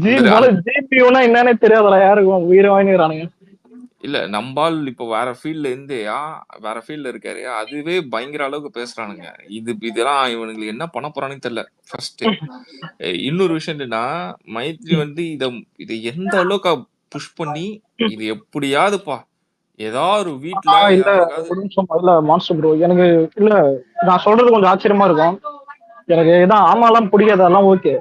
G அந்த போல ஜிபியூனா என்னன்னே தெரியாதுல யாருக்கும் உயிரை வாங்கிக்கிறானுங்க. இல்ல நம்பால் இப்போ வேற ஃபீல்ட்ல இருந்து வேற ஃபீல்ட்ல இருக்காரு. அதுவே பயங்கர அளவுக்கு பேசுறானுங்க. இதெல்லாம் இவனுங்களுக்கு என்ன பண்ண போறானுன்னு தெரியல. ஃபர்ஸ்ட் இன்னொரு விஷயம் என்னன்னா, மைத்ரி வந்து இத எந்த அளவுக்கு புஷ் பண்ணி இது எப்படியாதுப்பா ஏதாவது ஒரு வீட்ல இல்ல யாருக்காவது ஒரு நிமிஷம் இல்ல மான்ஸ்டர் ப்ரோ எனக்கு இல்ல நான் சொல்றது கொஞ்சம் ஆச்சரியமா இருக்கும். எனக்கு இதான் ஆமாலாம் பிடிக்காது அதெல்லாம் ஓகே.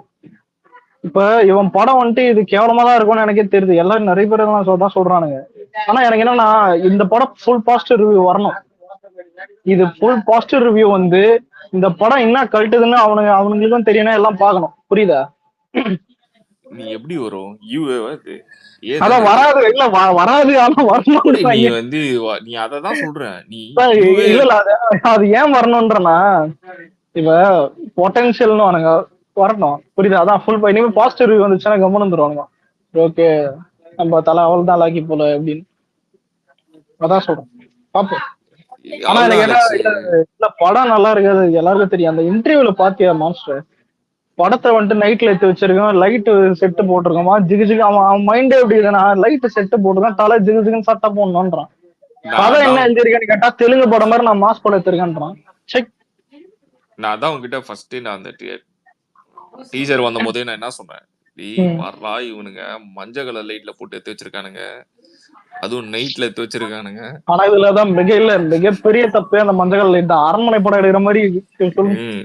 இப்ப இவன் படம் வந்துட்டு இது கேவலமா தான் இருக்கும்னு எனக்கே தெரியுது. எல்லாரும் நிறைய பேர் தான் சொல்றானுங்க. ஆனா எனக்கு என்னன்னா இந்த படம் ஃபுல் பாசிட்டிவ் ரிவ்யூ வரணும். இது ஃபுல் பாசிட்டிவ் ரிவ்யூ வந்து இந்த படம் என்ன கழட்டுதுன்னு அவனுங்களுக்கும் தெரியணும், எல்லாம் பார்க்கணும். புரியுதா? நீ எப்படி வரும்? யூஏவா இது? ஏ அதான் தானே இது? வராது இல்ல வராது ஆனா எப்படி நீ வரணும்ன்றாங்க. வந்து நீ அதை தான் சொல்ற. நீ யூஏ இல்ல இல்ல அது ஏன் வரணும்ன்றனா இப்ப பொட்டன்ஷியல்னு அவனுங்க வரணும். புரியுதா? அதான் ஃபுல் இனிமே பாசிட்டிவ் ரிவ்யூ வந்துச்சுன்னா கம்மன் வந்துருவானுங்க. ஓகே நம்ம தலை அவள் தான் லாக்கி போல அப்படின்னு அதான் சொல்றேன். பாப்போம். ஆனா அவ்வளவுதான் எனக்கு என்ன அலெக்ஸ். இல்ல படம் நல்லா இருக்காது எல்லாருக்கும் தெரியும். அந்த இன்டர்வியூல பாத்தியா மாஸ்டர் படத்தை வந்துட்டு நைட்ல எடுத்து வச்சிருக்கோம், லைட் செட்டு போட்டிருக்கோமா, ஜிகு ஜிகு அவன் மைண்டே எப்படி இருக்குன்னா லைட் செட்டு போட்டிருக்கான், தலை ஜிகு ஜிகுன்னு சட்டை போடணும்ன்றான். நான் கதை என்ன அதான் எழுதிருக்கேன்னு கேட்டா தெலுங்கு படம் மாதிரி நான் மாஸ் படம் எடுத்திருக்கேன்றான். செக். நான் அதான் உங்ககிட்ட ஃபர்ஸ்ட் நான் அந்த டீசர் வந்த போதே நான் என்ன சொன்னேன், டேய் பார்றா இவனுங்க மஞ்சள் கலர் லைட்ல போட்டு எடுத்து வச்சிருக்கானுங்க, அதுவும் நைட்ல எடுத்து வச்சிருக்கானுங்க. ஆனா இதுலதான் மிகப்பெரிய தப்பே அந்த மஞ்சள் லைட் தான். அரண்மனை படம் எடுக்கிற மாதிரி சொல்லு. ம்,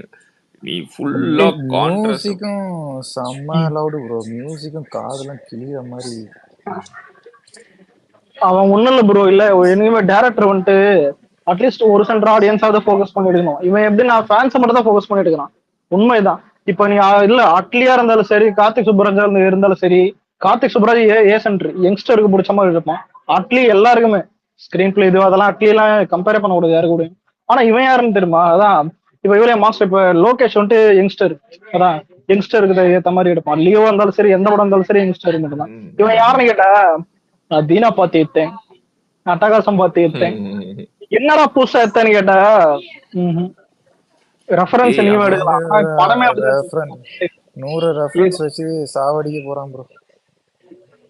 நீ ஃபுல்லா கான்ட்ராஸ்ட். மியூசிக்கும் செம்ம லவுடு ப்ரோ. மியூசிக்கும் காதெல்லாம் கிளியற மாதிரி. அவன் ஒண்ணும் இல்ல ப்ரோ. இல்ல இனிமே டேரக்டர் வந்துட்டு அட்லீஸ்ட் ஒரு சென்டர் ஆடியன்ஸாவது ஃபோக்கஸ் பண்ணி எடுக்கணும். இவன் எப்படி நான் ஃபேன்ஸை மட்டும் தான் ஃபோக்கஸ் பண்ணி எடுக்கிறான். உண்மைதான். இப்ப நீ இல்ல அட்லியா இருந்தாலும் சரி, கார்த்திக் சுப்பராஜா இருந்தாலும் சரி, கார்த்திக் சுப்பராஜ் ஏ சென்டர் யங்ஸ்டருக்கு பிடிச்ச மாதிரி இருப்பான். அட்லி எல்லாருக்குமே ஸ்கிரீன் பிளே இது அதெல்லாம் அட்லி எல்லாம் கம்பேர் பண்ண கூடாது யாரு கூட. ஆனா இவன் யாருன்னு தெரியுமா? அதான் இப்ப இவரே மாஸ்டர். இப்ப லோகேஷ் வந்துட்டு யங்ஸ்டர். அதான் யங்ஸ்டருக்கு ஏத்த மாதிரி எடுப்பான். லியோ இருந்தாலும் சரி, எந்த படம் இருந்தாலும் சரி யங்ஸ்டர் மட்டும் தான். இவன் யாருன்னு கேட்டா நான் தீனா பார்த்து எடுத்தேன், அட்டகாசம் பார்த்து எடுத்தேன், என்னடா புதுசா எடுத்தேன்னு கேட்டா ரெஃபரன்ஸ் ஏய் நீங்க அவன் எடுக்கலாம். ஆனா படமே அப்படிதான் ரெஃபரன்ஸ் 100 ரெஃபரன்ஸ் வச்சு சாவடிக்க போறான் ப்ரோ.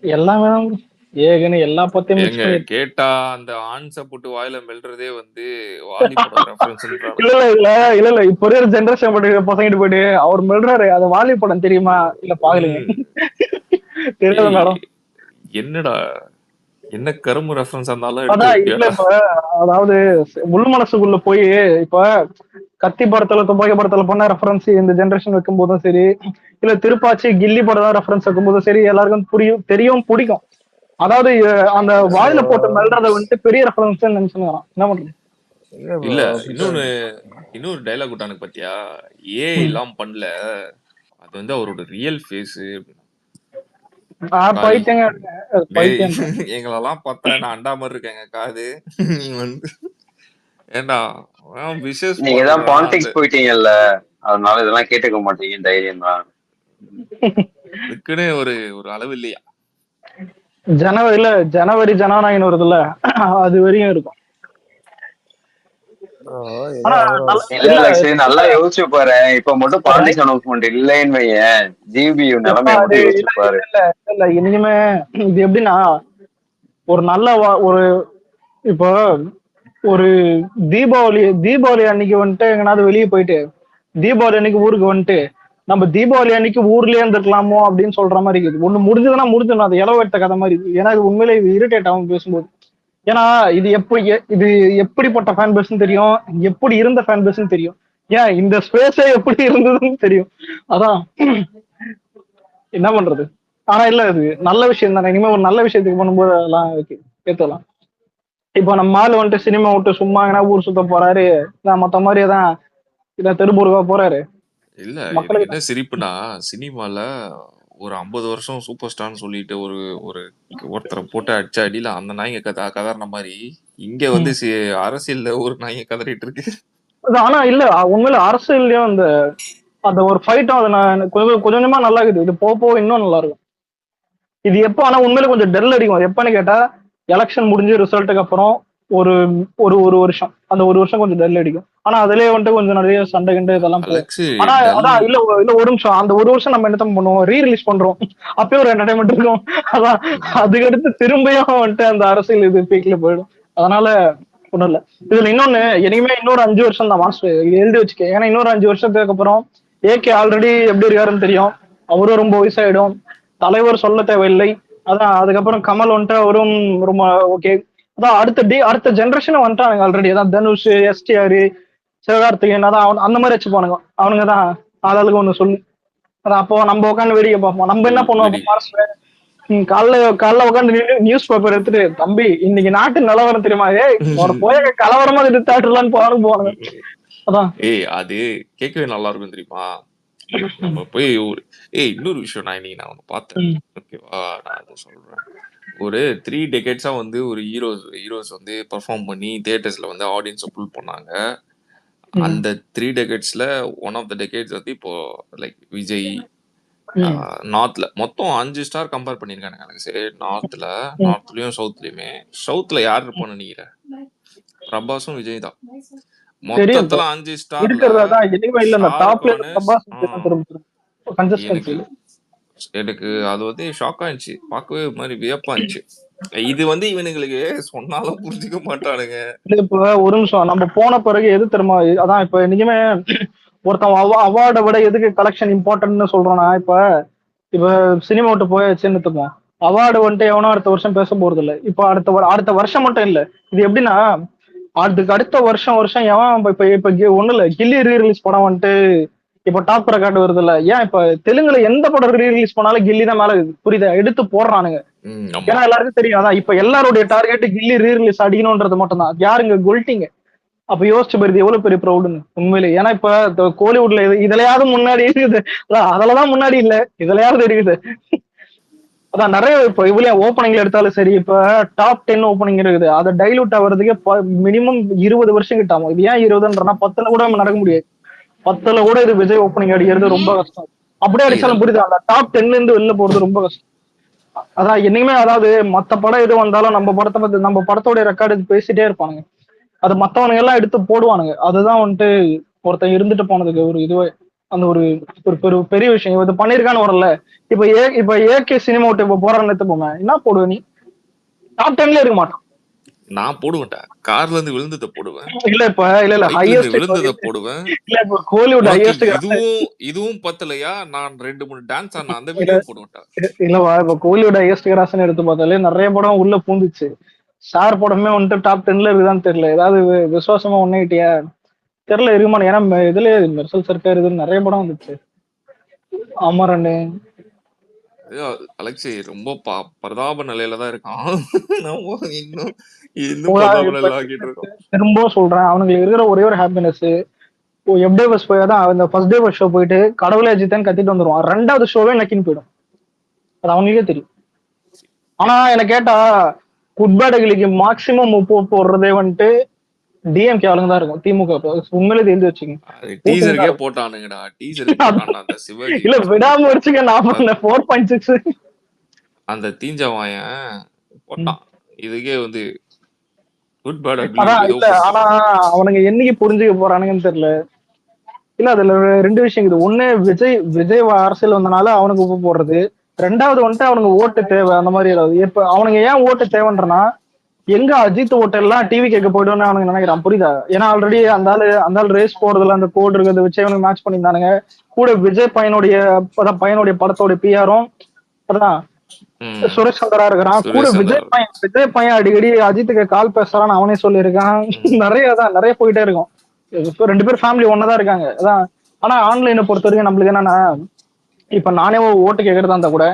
எல்லாமே தான் bro. ஏகன்னு எல்லா பத்தியும் மிக்ஸ் எங்க பண்ணி கேட்டா அந்த ஆன்ஸ போட்டு வாயில மெல்றதே வந்து வாலி படம் இல்ல ரெஃபரன்ஸ்ன்றானுங்க. இல்ல இல்ல இல்ல இல்ல இப்ப இருக்கிற ஜென்ரேஷன் பசங்கிட்டு போயிட்டு அவர் மெல்றாரு அது வாலி படம் தெரியுமா? இல்ல பாக்கலீங்க. ம். தெரியாது ஏய் மேடம். என்னடா என்ன கரும்பு ரெஃபரன்ஸ் இருந்தாலும் எடுத்து அதான் இல்ல வைப்பியாடா? இப்ப அதாவது உள் மனசுக்குள்ள போய் இப்ப கத்தி படத்துல துப்பாக்கி படத்துல பண்ண ரெஃபரன்ஸ் இந்த ஜென்ரேஷன் வைக்கும் போதும் சரி, இல்ல திருப்பாச்சி கில்லி படம் ரெஃபரன்ஸ் வைக்கும் போதும் சரி, எல்லாருக்கும் புரியும் தெரியும் பிடிக்கும். அதாவது அந்த ப்ரோ வாயில போட்டு மெல்றத வந்துட்டு பெரிய ரெஃபரன்ஸ் நினைச்சுக்கிறான். என்ன பண்றது? இல்ல ப்ரோ. இல்ல இன்னொரு டைலாக் விட்டானுங்க பாத்தியா? ஏ எல்லாம் பண்ணல, அது வந்து அவரோட ரியல் ஃபேஸ். காளி பைத்தியங்க டேய் பைத்தியம். எங்களெல்லாம் பார்த்தா நான் அண்டா மாதிரி இருக்கேங்க காது. நீ வந்து ஏண்டா விஷஸ் நீங்க தான் போடுறா அந்த பாலிடிக்ஸ் போயிட்டீங்கல்ல, அதனால இதெல்லாம் கேட்டுக்க மாட்டீங்க, தைரியம் தான். அதுக்குன்னு ஒரு ஒரு அளவு இல்லையா? ஜனவரியில ஜனநாயகன் வருதுல்ல அது வரையும் இருக்கும். ப்ரோ ஆனா இல்ல இல்ல அலெக்ஸ், நல்லா யோசிச்சு பாரு. இப்ப மட்டும் பாலிடிக்ஸ் அனௌன்ஸ்மெண்ட் இல்லைன்னு வையேன், ஜிபியு எப்பா நிலைமைய அது மட்டும் யோசிச்சு இல்ல இல்ல பாரு. இல்ல இல்ல இனிமே இது எப்படின்னா ஒரு நல்ல ஒரு இப்போ ஒரு தீபாவளி அன்னைக்கு வந்துட்டு எங்கனாவது வெளியே போயிட்டு தீபாவளி அன்னைக்கு ஊருக்கு வந்துட்டு நம்ம தீபாவளி அன்னைக்கு ஊர்லயே இருந்திருக்கலாமோ அப்படின்னு சொல்ற மாதிரி இருக்குது. ஒண்ணு முடிஞ்சதுன்னா முடிஞ்சிடும். அது இலவ எடுத்த கதை மாதிரி இருக்கு. ஏன்னா இது உண்மையிலே இது இரிட்டேட் ஆகும் பேசும்போது. ஏன்னா இது எப்படிப்பட்ட ஃபேன் பேஸ்ன்னு தெரியும், எப்படி இருந்த ஃபேன் பேஸ்ன்னு தெரியும், ஏன் இந்த ஸ்பேஸே எப்படி இருந்ததுன்னு தெரியும். அதான் என்ன பண்றது. ஆனா இல்ல இது நல்ல விஷயம் தானே. இனிமே ஒரு நல்ல விஷயத்துக்கு பண்ணும்போது அதெல்லாம் ஏத்துக்கலாம். இப்போ நம்ம ஆளு வந்துட்டு சினிமா விட்டு சும்மா எங்கன்னா ஊர் சுத்த போறாரு, மத்த மாதிரியே தான் இதை தெருபூருவா போறாரு. இல்ல எனக்கு மக்களுக்கு என்ன சிரிப்புனா, சினிமால ஒரு 50 வருஷம் சூப்பர் ஸ்டார்னு சொல்லிட்டு ஒரு ஒரு ஒருத்தரை போட்டு அடிச்ச அடியில அந்த நாய்ங்க கதறின மாதிரி இங்க வந்து அரசியல்ல ஒரு நாய்ங்க கதறிட்டு இருக்கு. ஆனா இல்ல உண்மையில அரசியல்லயும் அந்த அந்த ஒரு ஃபைட்டும் அது நான் கொஞ்சம் கொஞ்சமா நல்லா இருக்குது. இது போக போக இன்னும் நல்லா இருக்கும். இது எப்போ ஆனா உண்மையில கொஞ்சம் டெல் அடிக்கும் எப்பன்னு கேட்டா எலெக்ஷன் முடிஞ்சு ரிசல்ட்டுக்கு அப்புறம் ஒரு ஒரு ஒரு வருஷம், அந்த ஒரு வருஷம் கொஞ்சம் டல் அடிக்கும். ஆனா அதுலயே வந்துட்டு கொஞ்சம் நிறைய சண்டை கிண்டை இதெல்லாம் போகும். அலெக்ஸ் ஆனா டல் அதான் இல்ல இல்ல ஒரு நிமிஷம், அந்த ஒரு வருஷம் நம்ம என்ன பண்ணுவோம், ரிலீஸ் பண்றோம், அப்பயே ஒரு என்டர்டைன்மெண்ட் இருக்கும். அதான் அதுக்கடுத்து திரும்பியும் வந்துட்டு அந்த அரசியல் இது பீக்ல போயிடும். அதனால ஒண்ணும் இல்ல. இதுல இன்னொன்னு, இனிமே இன்னொரு 5 வருஷம் தான் மாஸ்டர், இது எழுதி வச்சுக்க. ஏன்னா இன்னொரு 5 வருஷத்துக்கு அப்புறம் ஏகே ஆல்ரெடி எப்படி இருக்காருன்னு தெரியும், அவரும் ரொம்ப வயசாயிடும், தலைவர் சொல்ல தேவையில்லை. அதான் அதுக்கப்புறம் கமல் வந்துட்டு அவரும் ரொம்ப ஓகே. அதான் அடுத்த ஜெனரேஷன் வந்துட்டானுங்க ஆல்ரெடி. அதான் தனுஷ், எஸ்டிஆர், சிவகார்த்திகேயன், அதான் அந்த மாதிரி வச்சுப்பானுங்க. அவனுங்க தான் ஆளாளுக்கு ஒண்ணு சொல்லி. அதான் அப்போ நம்ம உட்காந்து வேடிக்கை பார்ப்போம். நம்ம என்ன பண்ணுவோம் அப்போ மாஸ்டர், காலைல காலைல உட்காந்து நியூஸ் பேப்பர் எடுத்துட்டு, தம்பி இன்னைக்கு நாட்டு நிலவரம் தெரியுமா, ஒரு போய் கலவரமா எடுத்தாட்டுலான்னு போவானுங்க. அதான் அது கேட்கவே நல்லா இருக்கும் தெரியுமா. நம்ம போய் இன்னொரு விஷயம் நான் இன்னைக்கு ஒண்ணு பார்த்தேன். ஓகேவா, நான் அதை சொல்றேன். ஒரு 3 டெக்கேட்ஸா வந்து ஒரு ஹீரோஸ் வந்து பெர்ஃபார்ம் பண்ணி தியேட்டர்ஸ்ல வந்து ஆடியன்ஸை புல் பண்ணாங்க. அந்த 3 டெக்கேட்ஸ்ல ஒன் ஆஃப் த டெக்கேட்ஸ் வந்து இப்போ லைக் விஜய் நார்த்ல மொத்தம் 5 ஸ்டார் கம்பேர் பண்ணிருக்கானுங்க. எனக்கு சரி, நார்த்லயும் சவுத்லயுமே. சவுத்ல யார் இருப்பான்னு நினைக்கிறேன்? பிரபாஸும் விஜய் தான். மொத்தத்துல 5 ஸ்டார்ல எனக்கு அது வந்து ஷாக் ஆயிடுச்சு, பார்க்கவே ஒரு மாதிரி வியப்பா இருந்துச்சு. இது வந்து இவனுங்களுக்கு சொன்னாலும் புரிஞ்சுக்க மாட்டானுங்க. இப்ப ஒரு நிமிஷம், நம்ம போன பிறகு எது தெரியுமா, அதான் இப்ப நிஜமே ஒருத்தன் அவார்டை விட எதுக்கு கலெக்ஷன் இம்பார்ட்டன்ட்னு சொல்றோம்னா, இப்ப சினிமா விட்டு போயாச்சுன்னு எடுத்துப்போம், அவார்டு வந்துட்டு எவனோ அடுத்த வருஷம் பேச போறது இல்ல. இப்ப அடுத்த வருஷம் மட்டும் இல்ல, இது எப்படின்னா அதுக்கு அடுத்த வருஷம் எவன் இப்ப ஒண்ணு இல்ல, கில்லி ரீரிலீஸ் படம் வந்துட்டு இப்ப டாப் ரெக்கார்டு வருது இல்ல. ஏன் இப்ப தெலுங்குல எந்த படம் ரீரிலீஸ் பண்ணாலும் கில்லி தான் மேல புரியுதா எடுத்து போடுறானுங்க. ஏன்னா எல்லாருக்கும் தெரியும், அதான் இப்ப எல்லாருடைய டார்கெட் கில்லி ரீரிலீஸ் அடிக்கணும்ன்றது மட்டும் தான். யாருங்க கொல்ட்டிங்க. அப்ப யோசிச்சு போயிருது எவ்வளவு பெரிய ப்ரௌடுன்னு உண்மையிலே. ஏன்னா இப்ப கோலிவுட்ல இதுலயாவது முன்னாடி இருக்குது, அதுலதான் முன்னாடி இல்ல, இதுலயாவது இருக்குது. அதான் நிறைய இப்ப இவ்வளவு ஓப்பனிங்ல எடுத்தாலும் சரி, இப்ப டாப் 10 ஓப்பனிங் இருக்குது, அதை டைலூட் ஆகிறதுக்கே மினிமம் 20 வருஷம் கிட்ட ஆகும். இது ஏன் 20ன்றா 10ல கூட நடக்க முடியாது. 10ல கூட இது விஜய் ஓப்பனிங் அடிக்கிறது ரொம்ப கஷ்டம். அப்படியே அடிச்சாலும் புரியுது, அந்த டாப் 10ல இருந்து வெளில போறது ரொம்ப கஷ்டம். அதான் என்னைக்குமே, அதாவது மத்த படம் எது வந்தாலும் நம்ம படத்தோட ரெக்கார்டு பேசிட்டே இருப்பானுங்க, அது மத்தவனுங்க எல்லாம் எடுத்து போடுவானுங்க. அதுதான் வந்துட்டு ஒருத்தன் இருந்துட்டு போனதுக்கு ஒரு இதுவே, அந்த ஒரு பெரிய விஷயம் இது பண்ணிருக்கான்னு வரல. இப்ப ஏகே சினிமா விட்டு இப்ப போறான்னு எடுத்துப்போங்க, என்ன போடுவ நீ? டாப் 10ல இருக்க மாட்டான். நான் போடுவேன்டா, கார்ல இருந்து விழுந்தத போடுவேன். இல்ல ஹையஸ்ட் விழுந்தத போடுவேன். இல்ல இப்ப கோலிவுட் ஹையஸ்ட் இதுவும் பத்தலையா, நான் 2-3 டான்ஸ் ஆன அந்த வீடியோ போடுவேன்டா. இல்லவா, இப்ப கோலிவுட் ஹையஸ்ட் கிராஸ்ன்னு எடுத்து பார்த்தாலே நிறைய படம் உள்ள பூந்துச்சு. ஸ்டார் படமே வந்துட்டு டாப் 10ல இருக்குதான்னு தெரியல. ஏதாவது விசுவாசமா ஒன்னிட்டியா தெரியல இருக்குமா. ஏன்னா இதுல மெர்சல் சர்க்கார் இதுன்னு நிறைய படம் வந்துச்சு. அமரன் அலெக்சி ரொம்ப பரதாப நிலையில தான் இருக்கான். இன்னும் பரதாப நிலையில ஆக்கிட்டு இருக்கோம். திரும்ப சொல்றேன், அவனுக்கு இருக்கிற ஒரே ஒரு ஹாப்பினஸ், எப்படே பஸ் போய் தான் அந்த ஃபர்ஸ்ட் டே ஃபர்ஸ்ட் ஷோ போயிட்டு கடவுளே அஜித்தான் கத்திட்டு வந்துருவான், 2வது ஷோவே நக்கின்னு போயிடும். அது அவங்களுக்கே தெரியும். ஆனா என்ன கேட்டா குட் பேட் அகிலிக்கு மேக்சிமம் போடுறதே வந்துட்டு டிஎம்கே ஆளுங்க தான் இருக்கும். திமுக உண்மையிலே தெரிஞ்சு வச்சுக்கோங்க. டீசருக்கே போட்டானுங்கடா, இல்ல விடாம வச்சுக்க, நான் பண்ண 4.6 அந்த தீஞ்சவாயன் போட்டான். இதுக்கே வந்து குட் பேட் அகிலி. ஆனா அவனுங்க என்னைக்கு புரிஞ்சுக்க போறானுங்கன்னு தெரியல. இல்ல அதுல 2 விஷயம் இருக்குது. ஒண்ணு, விஜய் அரசியல் வந்தனால அவனுக்கு உப்பு போடுறது. 2வது வந்துட்டு அவனுக்கு ஓட்டு தேவை. அந்த மாதிரி ஏதாவது இப்ப அவனுங்க ஏன் ஓட்டு தேவைன்றனா, எங்க அஜித் ஓட்டெல்லாம் டிவி கேட்க போயிடும்னு அவனுக்கு நினைக்கிறான், புரியுதா? ஏன்னா ஆல்ரெடி அந்த ஆள் ரேஸ் போறதுல அந்த கோடு இருக்கிறத வச்சு அவனுக்கு மேட்ச் பண்ணியிருந்தானுங்க. கூட விஜய் பையனுடைய படத்தோட பிஆரும் அதான் சுரேஷ் சந்திரா இருக்கிறான். கூட விஜய் பையன் அடிக்கடி அஜித்துக்கு கால் பேசுறான்னு அவனே சொல்லியிருக்கான். நிறைய போயிட்டே இருக்கும். 2 பேரும் ஃபேமிலி ஒன்னதான் இருக்காங்க. அதான். ஆனா ஆன்லைனை பொறுத்த வரைக்கும் நம்மளுக்கு என்னன்னா, இப்ப நானே ஓட்டு கேட்கறதா இருந்தா கூட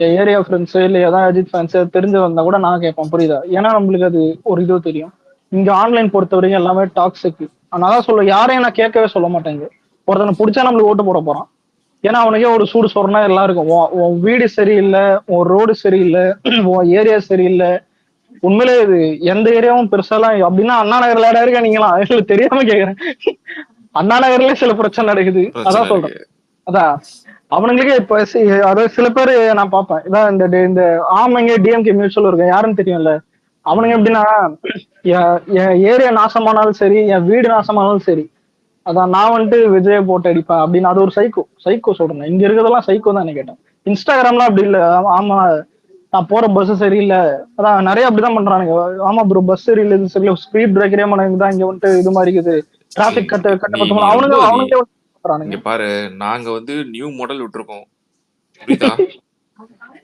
என் ஏரியா ஃப்ரெண்ட்ஸ் இல்ல ஏதாவது அஜித் ஃபேன்ஸ் தெரிஞ்சு வந்தா கூட நான் கேட்பேன், புரியுதா? ஏன்னா நம்மளுக்கு அது ஒரு இது தெரியும். இங்க ஆன்லைன் பொறுத்த வரைக்கும் எல்லாமே டாக்ஸிக். நான் சொல்ல யாரையும் நான் கேட்கவே சொல்ல மாட்டேங்க. ஒருத்தனை பிடிச்சா நம்மளுக்கு ஓட்டு போட போறான். ஏன்னா அவனுக்கே ஒரு சூடு சொன்னா எல்லாம் இருக்கும். உன் வீடு சரியில்லை, உன் ரோடு சரியில்லை, உன் ஏரியா சரியில்லை. உண்மையிலே இது எந்த ஏரியாவும் பெருசாலாம் அப்படின்னா அண்ணா நகர்ல இடம் இருக்கா நீங்களா தெரியாம கேக்குறேன். அண்ணா நகர்ல சில பிரச்சனை நடக்குது, அதான் சொல்றேன். அதான் அவனுங்களுக்கே இப்ப அதாவது சில பேரு நான் பார்ப்பேன், இதான் இந்த ஆமைங்க டிஎம்கே மியூச்சுவல் இருக்கும், யாருன்னு தெரியும்ல. அவனுங்க எப்படின்னா என் ஏரியா நாசமானாலும் சரி, என் வீடு நாசமானாலும் சரி, அதான் நான் வந்துட்டு விஜய போட்டு அடிப்பேன் அப்படின்னு. அது ஒரு சைக்கோ சைக்கோ சொல்றேன். இங்க இருக்கிறதெல்லாம் சைக்கோ தான் கேட்டேன். இன்ஸ்டாகிராம்லாம் அப்படி இல்ல. ஆமா, நான் போற பஸ் சரியில்லை, அதான் நிறைய அப்படிதான் பண்றானுங்க. ஆமா ப்ரோ, பஸ் சரியில்லை, இது சரியில்லை, ஸ்பீட் பிரேக்கரே தான் இங்க வந்துட்டு இது மாதிரி இருக்குது, டிராபிக் கட்ட நீ நீ கட்ட ரொம்ப அவனுங்க நீ அவனுங்களே பண்றானுங்க. இங்க பாரு, நாங்க வந்து நியூ மாடல் விட்டுருக்கோம், புரியுதா?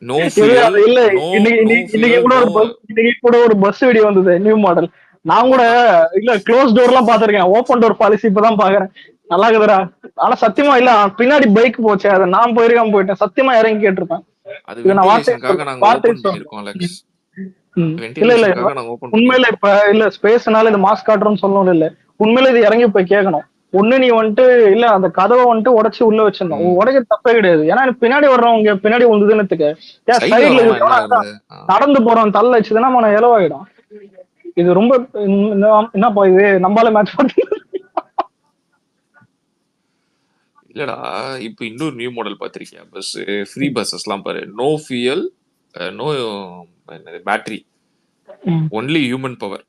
நோ இல்ல ஃபியல், அது இல்ல. நோ இன்னைக்கு நோ இன்னைக்கு இன்னைக்கு ஃபியல், கூட நோ. ஒரு பஸ் இன்னைக்கு கூட ஒரு பஸ் வீடியோ வந்தது, நியூ மாடல். நான் கூட அதான் இல்ல க்ளோஸ் டோர் எல்லாம் பாத்திருக்கேன், ஓப்பன் டோர் பாலிசி இப்பதான் பாக்குறேன். நல்லா இருக்குதுடா. ஆனா சத்தியமா இல்ல, பின்னாடி பைக் போச்சு, அதை நான் போயிட்டேன், சத்தியமா இறங்கி கேட்டிருப்பேன். அது இது நான் வார்த்தை வென்டிலேஷனுக்காக சொல்றேன், நாங்க வார்த்தை ஓபன் சொல்றேன். பண்ணிருக்கோம் அலெக்ஸ். இல்ல இல்ல, வென்டிலேஷனுக்காக நாங்க ஓபன் உண்மையில பண்ணிருக்கோம். இப்ப இல்ல ஸ்பேஸ்னால இது மாஸ் காட்டுறோம்னு சொல்லணும். இல்ல உண்மையில இது இறங்கி போய் கேட்கணும். ஒண்ணு நீ வந்துட்டு இல்ல அந்த கதவை வந்துட்டு உடைச்சு உள்ள வச்சிடணும், உடைக்க தப்பே கிடையாது. ஏன்னா எனக்கு பின்னாடி வர்றவங்க பின்னாடி உழுதுன்னு ஏன் சைடுல சைடுல வரவங்களாம் என்ன ஆகுறது? நடந்து போறவன் தள்ள வச்சுதுன்னா அவன இலவாயிடும். இது ரொம்ப என்னப்பா இது நம்பால மேட்ச் பண்ணி. இல்லடா, இப்ப இன்னொரு நியூ மாடல் பாத்திருக்கியா? பஸ் ஃப்ரீ பஸ்ஸஸ் எல்லாம் பாரு, no fuel, no battery, only human power.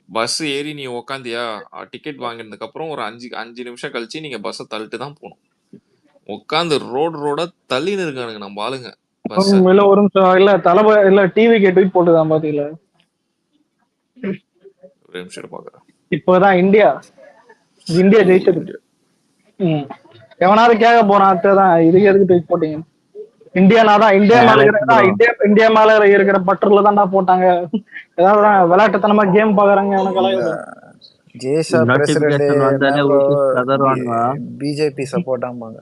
Bus ஏறி நீ உக்காந்தியா, டிக்கெட் வாங்கினதுக்கு அப்புறம் ஒரு 5 நிமிஷம் கழிச்சு நீங்க பஸ்ஸை தள்ளிட்டு தான் போகணும். உட்காந்து ரோட தள்ளின்னு இருக்கானுங்க நம்ம ஆளுங்க பஸ். இல்ல ஒரு நிமிஷம், இல்ல இல்ல டிவி ட்வீட் போட்டுதான் பாத்தீங்களா? ஒரு நிமிஷம் பாக்குறேன். இப்பதான் இந்தியா ஜெயிச்சது. எவனாவது கேட்க போறான், தான் இதுக்கு எதுக்கு ட்வீட் போட்டீங்க? இந்தியா மேல இந்தியா மேல இருக்கிற பற்றுல தான்டா போட்டாங்க. ஏதாவது விளையாட்டுத்தனமா கேம் பாக்குறாங்க எனக்கு. ஜேஷா பிரசிடென்ட் என்ன ப்ரோ, பிஜேபி சப்போர்ட் ஆமாங்க.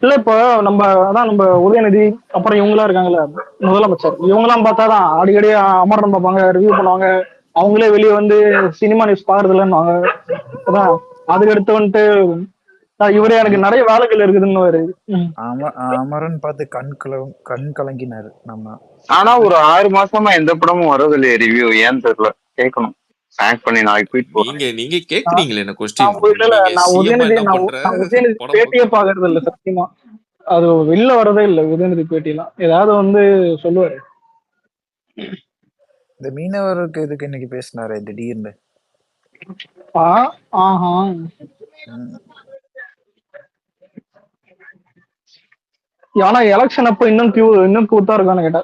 இல்ல இப்போ நம்ம உதயநிதி அப்புறம் இவங்களா இருக்காங்கல்ல முதலமைச்சர், இவங்கெல்லாம் பார்த்தாதான் அடிக்கடி அமர்னம் பார்ப்பாங்க, ரிவ்யூ பண்ணுவாங்க. அவங்களே வெளியே வந்து சினிமா நியூஸ் பாக்குறது இல்லைன்னு அதான். அதுக்கு அடுத்து வந்துட்டு இவரே எனக்கு நிறைய வேலைகள் இருக்குதுன்னு அமரன் பார்த்து கண் கலங்கினாரு நம்ம. ஆனா ஒரு 6 மாசமா எந்த படமும் வரதில்லையே ரிவ்யூ, ஏன்னு தெரியல. கேட்கணும், பேக் பண்ணி நாளைக்கு ட்வீட் போடுறேன். நீங்க கேக்குறீங்களே என்ன கொஸ்டின்? நான் உதயநிதி பேட்டியே பாக்குறது இல்ல சத்தியமா. அது வெளில வரதே இல்ல உதயநிதி பேட்டிலாம். ஏதாவது வந்து சொல்லுவாரு. இந்த மீனவருக்கு இதுக்கு இன்னைக்கு பேசினாரு திடீர்னு. ஆனா எலெக்ஷன் அப்ப இன்னும் கூத்தா இருக்கான்னு கேட்டா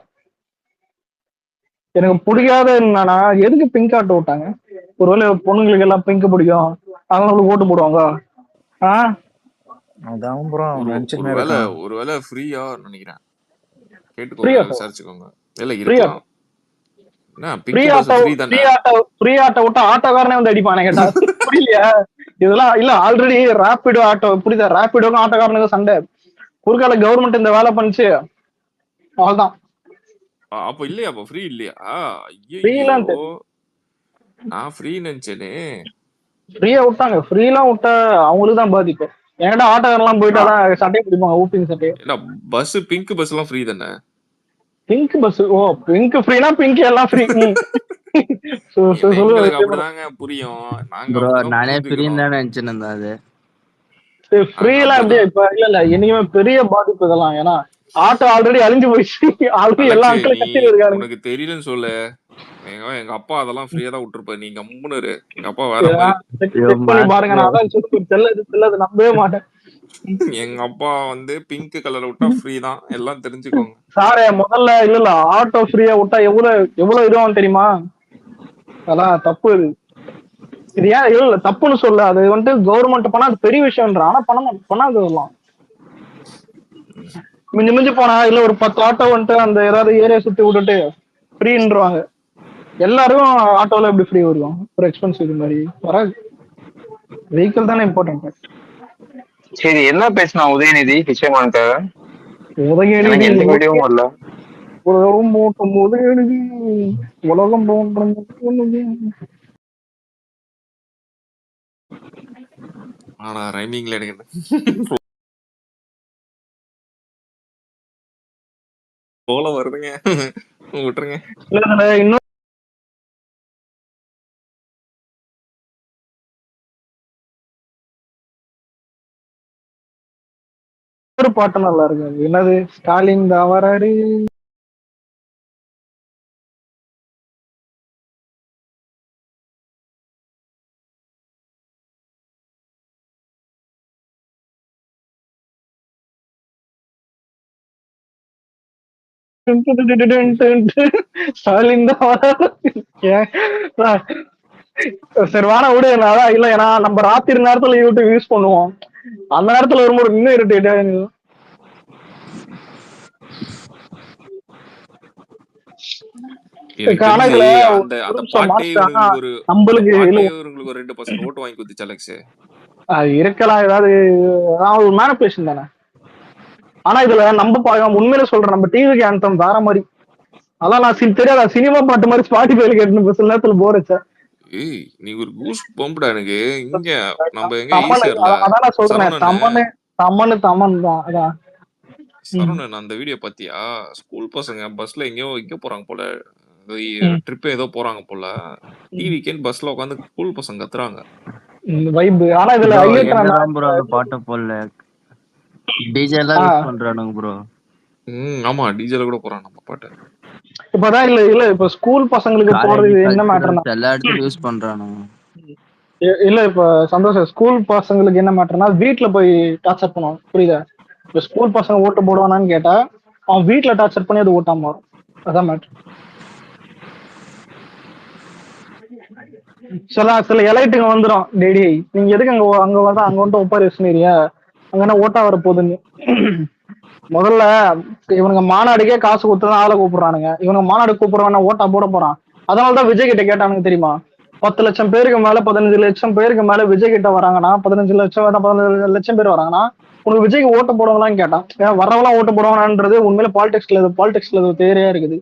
எனக்கு பிடிக்காத என்னன்னா, எதுக்கு பிங்க் ஆட்டோ விட்டாங்க? ஒருவேளை பொண்ணுங்களுக்கு எல்லாம் பிங்க் பிடிக்கும், அவங்களுக்கு ஓட்டு போடுவாங்க. அதான் ப்ரோ ஒருவேளை ஃப்ரீயா நினைக்கிறேன், கேட்டுக்கோங்க, விசாரிச்சுக்கோங்க. இல்ல இருக்கலாம். ஃப்ரீ ஆட்டோ விட்டா ஆட்டோக்காரனே வந்து அடிப்பானே கேட்டா புரியலையா? இதெல்லாம் இல்ல, ஆல்ரெடி ரேபிடோ ஆட்டோ புரியுதா, ரேபிடோக்கும் ஆட்டோக்காரனுக்கு சண்டை. குறுக்கால கவர்மெண்ட் இந்த வேலை பண்ணுச்சு, அவ்வளவுதான். அப்ப இல்லையா, அப்ப ஃப்ரீ இல்லையா? நான் ஃப்ரீ நினைச்சேனே. ஃப்ரீயா விட்டாங்க, ஃப்ரீலாம் விட்டா அவங்களுக்கு தான் பாதிப்பு. என்கிட்ட ஆட்டோக்காரெல்லாம் போயிட்டாதான் சட்டையை பிடிப்பாங்க, ஊப்பிங் சட்டையை. பஸ் பிங்க் பஸ் எல்லாம் ஃப்ரீ தானே? பிங்க் பஸ், ஓ பிங்க் ஃப்ரீனா பிங்க் எல்லாம் ஃப்ரீ. அப்படிதாங்க புரியும். நானே ஃப்ரீன்னு தான் நினைச்சேன். அது ஃப்ரீலாம் எப்படியா இப்ப இல்ல என்னைக்குமே பெரிய பாதிப்பு இதெல்லாம். ஏன்னா ஆட்டோ ஆல்ரெடி அழிஞ்சு போயிடுச்சு, ஆல்ரெடி எல்லா ஆட்களும் கட்டிட்டு இருக்காங்க. உனக்கு தெரியலன்னு சொல்லு, எங்க அப்பா அதெல்லாம் ஃப்ரீயா தான் விட்டுருப்பாரு, நீங்க கம்முன்னு. எங்க அப்பா வேற மாதிரி பாருங்க, நான் அதான் நம்பவே மாட்டேன். எங்க அப்பா வந்து பிங்க் கலர் விட்டா ஃப்ரீ தான், எல்லாம் தெரிஞ்சுக்கோங்க. சாரே முதல்ல இல்ல ஆட்டோ ஃப்ரீயா விட்டா எவ்வளவு இதுவும் தெரியுமா? அதெல்லாம் தப்பு. இது ஏன் இல்ல தப்புன்னு சொல்ல, அது வந்துட்டு கவர்மெண்ட் பண்ணா அது பெரிய விஷயம்ன்ற. ஆனா பண்ணாததெல்லாம் மிஞ்சி போனா இல்ல ஒரு 10 ஆட்டோ வந்துட்டு அந்த ஏதாவது ஏரியா சுத்தி விட்டுட்டு ஃப்ரீன்றாங்க. எல்லாரும் ஆட்டோல எப்படி ஃப்ரீ வருவோம்? ஒரு எக்ஸ்பென்சிவ் மாதிரி வராது. வெஹிக்கிள் தானே இம்பார்ட்டன்ட். சரி, என்ன பேசினா உதயநிதி விஷயமானுக்காக? உதயநிதி எந்த வீடியோவும் வரல. உலகம் போட்டும் உதயநிதி, உலகம் போன்றும் ஆனா ரைமிங்ல எனக்கு போல வருதுங்க, விட்டுருங்க. இன்னும் ஒரு பாட்டு நல்லா இருக்கு, என்னது, ஸ்டாலின் தான் வராரு. ஸ்டாலின் தான் வராரு. ஏன்? சரி வாடா விடு. அதான் இல்ல, ஏன்னா நம்ம ராத்திரி நேரத்துல யூடியூப் யூஸ் பண்ணுவோம். அந்த நேரத்துல வரும்போது இன்னும் இரிட்டேட் ஆகுது. எனக்கு ஆனா தெரிஞ்சு இதுல அந்த ஒரு அந்த நிமிஷம் பாட்டே மாஸ்டர், ஆனா இவனுங்களுக்கு ஒரு அந்த நம்மளுக்கு இல்ல பாட்டே இவனுங்களுக்கு ஒரு 2% ஓட்டு வாங்கி கொடுத்துச்சு அலெக்ஸ். இருக்கலாம் ஏதாவது, ஒரு மேனிபுலேஷன் தானே. ஆனா இதுல நம்ம உண்மையில சொல்றேன், நம்ம டிவிக்கு ஆந்தம் வேற மாதிரி. அதான் நான் தெரியாத சினிமா பாட்டு மாதிரி ஸ்பாட்டிஃபைல கேட்டு சில நேரத்துல போர் வச்சேன். ஏய் நீ ஒரு கூஸ் பம்புடா எனக்கு. இங்க நம்ம எங்க தமன், ஈசிஆர்ல அதான் நான் சொல்றேன், சரவணன் தமன் தான் அதான். சரவணன் அந்த வீடியோ பாத்தியா? ஸ்கூல் பசங்க பஸ்ல எங்கேயோ போறாங்க போல, ட்ரிப் ஏதோ போறாங்க போல, டிவிக்கேன்னு பஸ்ல உட்காந்து ஸ்கூல் பசங்க கத்துறாங்க. வைப். ஆனா இதுல ப்ரோ ஹைலைட் என்னதான் ப்ரோ அந்த பாட்டை போடல, டிஜே எல்லாம் யூஸ் பண்றானுங்க ப்ரோ. ஆமா டிஜேல கூட போறான் நம்ம பாட்டு. இப்பதான் இல்ல இப்ப ஸ்கூல் பசங்களுக்கு போறது என்ன மேட்டர்னா எல்லா இடத்துலயும் யூஸ் பண்றானுங்க. இல்ல இப்ப சந்தோஷம், ஸ்கூல் பசங்களுக்கு என்ன மேட்டர்னா வீட்டுல போய் டார்ச்சர் பண்ணுவான், புரியுதா? இப்ப ஸ்கூல் பசங்க ஓட்டு போடுவானான்னு கேட்டா அவன் வீட்டுல டார்ச்சர் பண்ணி அது ஓட்டாம வரும். அதான் மேட்டர். சில எலைட்டுங்க வந்துடும், டேடி நீங்க எதுக்கு அங்க வந்துட்டு ஒப்பாரி வச்சுனீரியா, அங்கன்னா ஓட்டா வர போகுதுன்னு. முதல்ல இவனுங்க மாநாடுக்கே காசு கொடுத்துதான் ஆளை கூப்பிடுறானுங்க. இவனுங்க மாநாடு கூப்பிடுறான், ஓட்டா போட போறான். அதனாலதான் விஜய் கிட்ட கேட்டானுங்க தெரியுமா? 10 லட்சம் பேருக்கு மேல 15 லட்சம் பேருக்கு மேல விஜய் கிட்ட வராங்கன்னா, 15 லட்சம் பேர் வராங்கன்னா உனக்கு விஜய்க்கு ஓட்டு போடுவாங்களான்னு கேட்டான். வரவெல்லாம் ஓட்டு போடுவாங்கன்றது உண்மையில பாலிடிக்ஸ்ல தேவையா இருக்குது.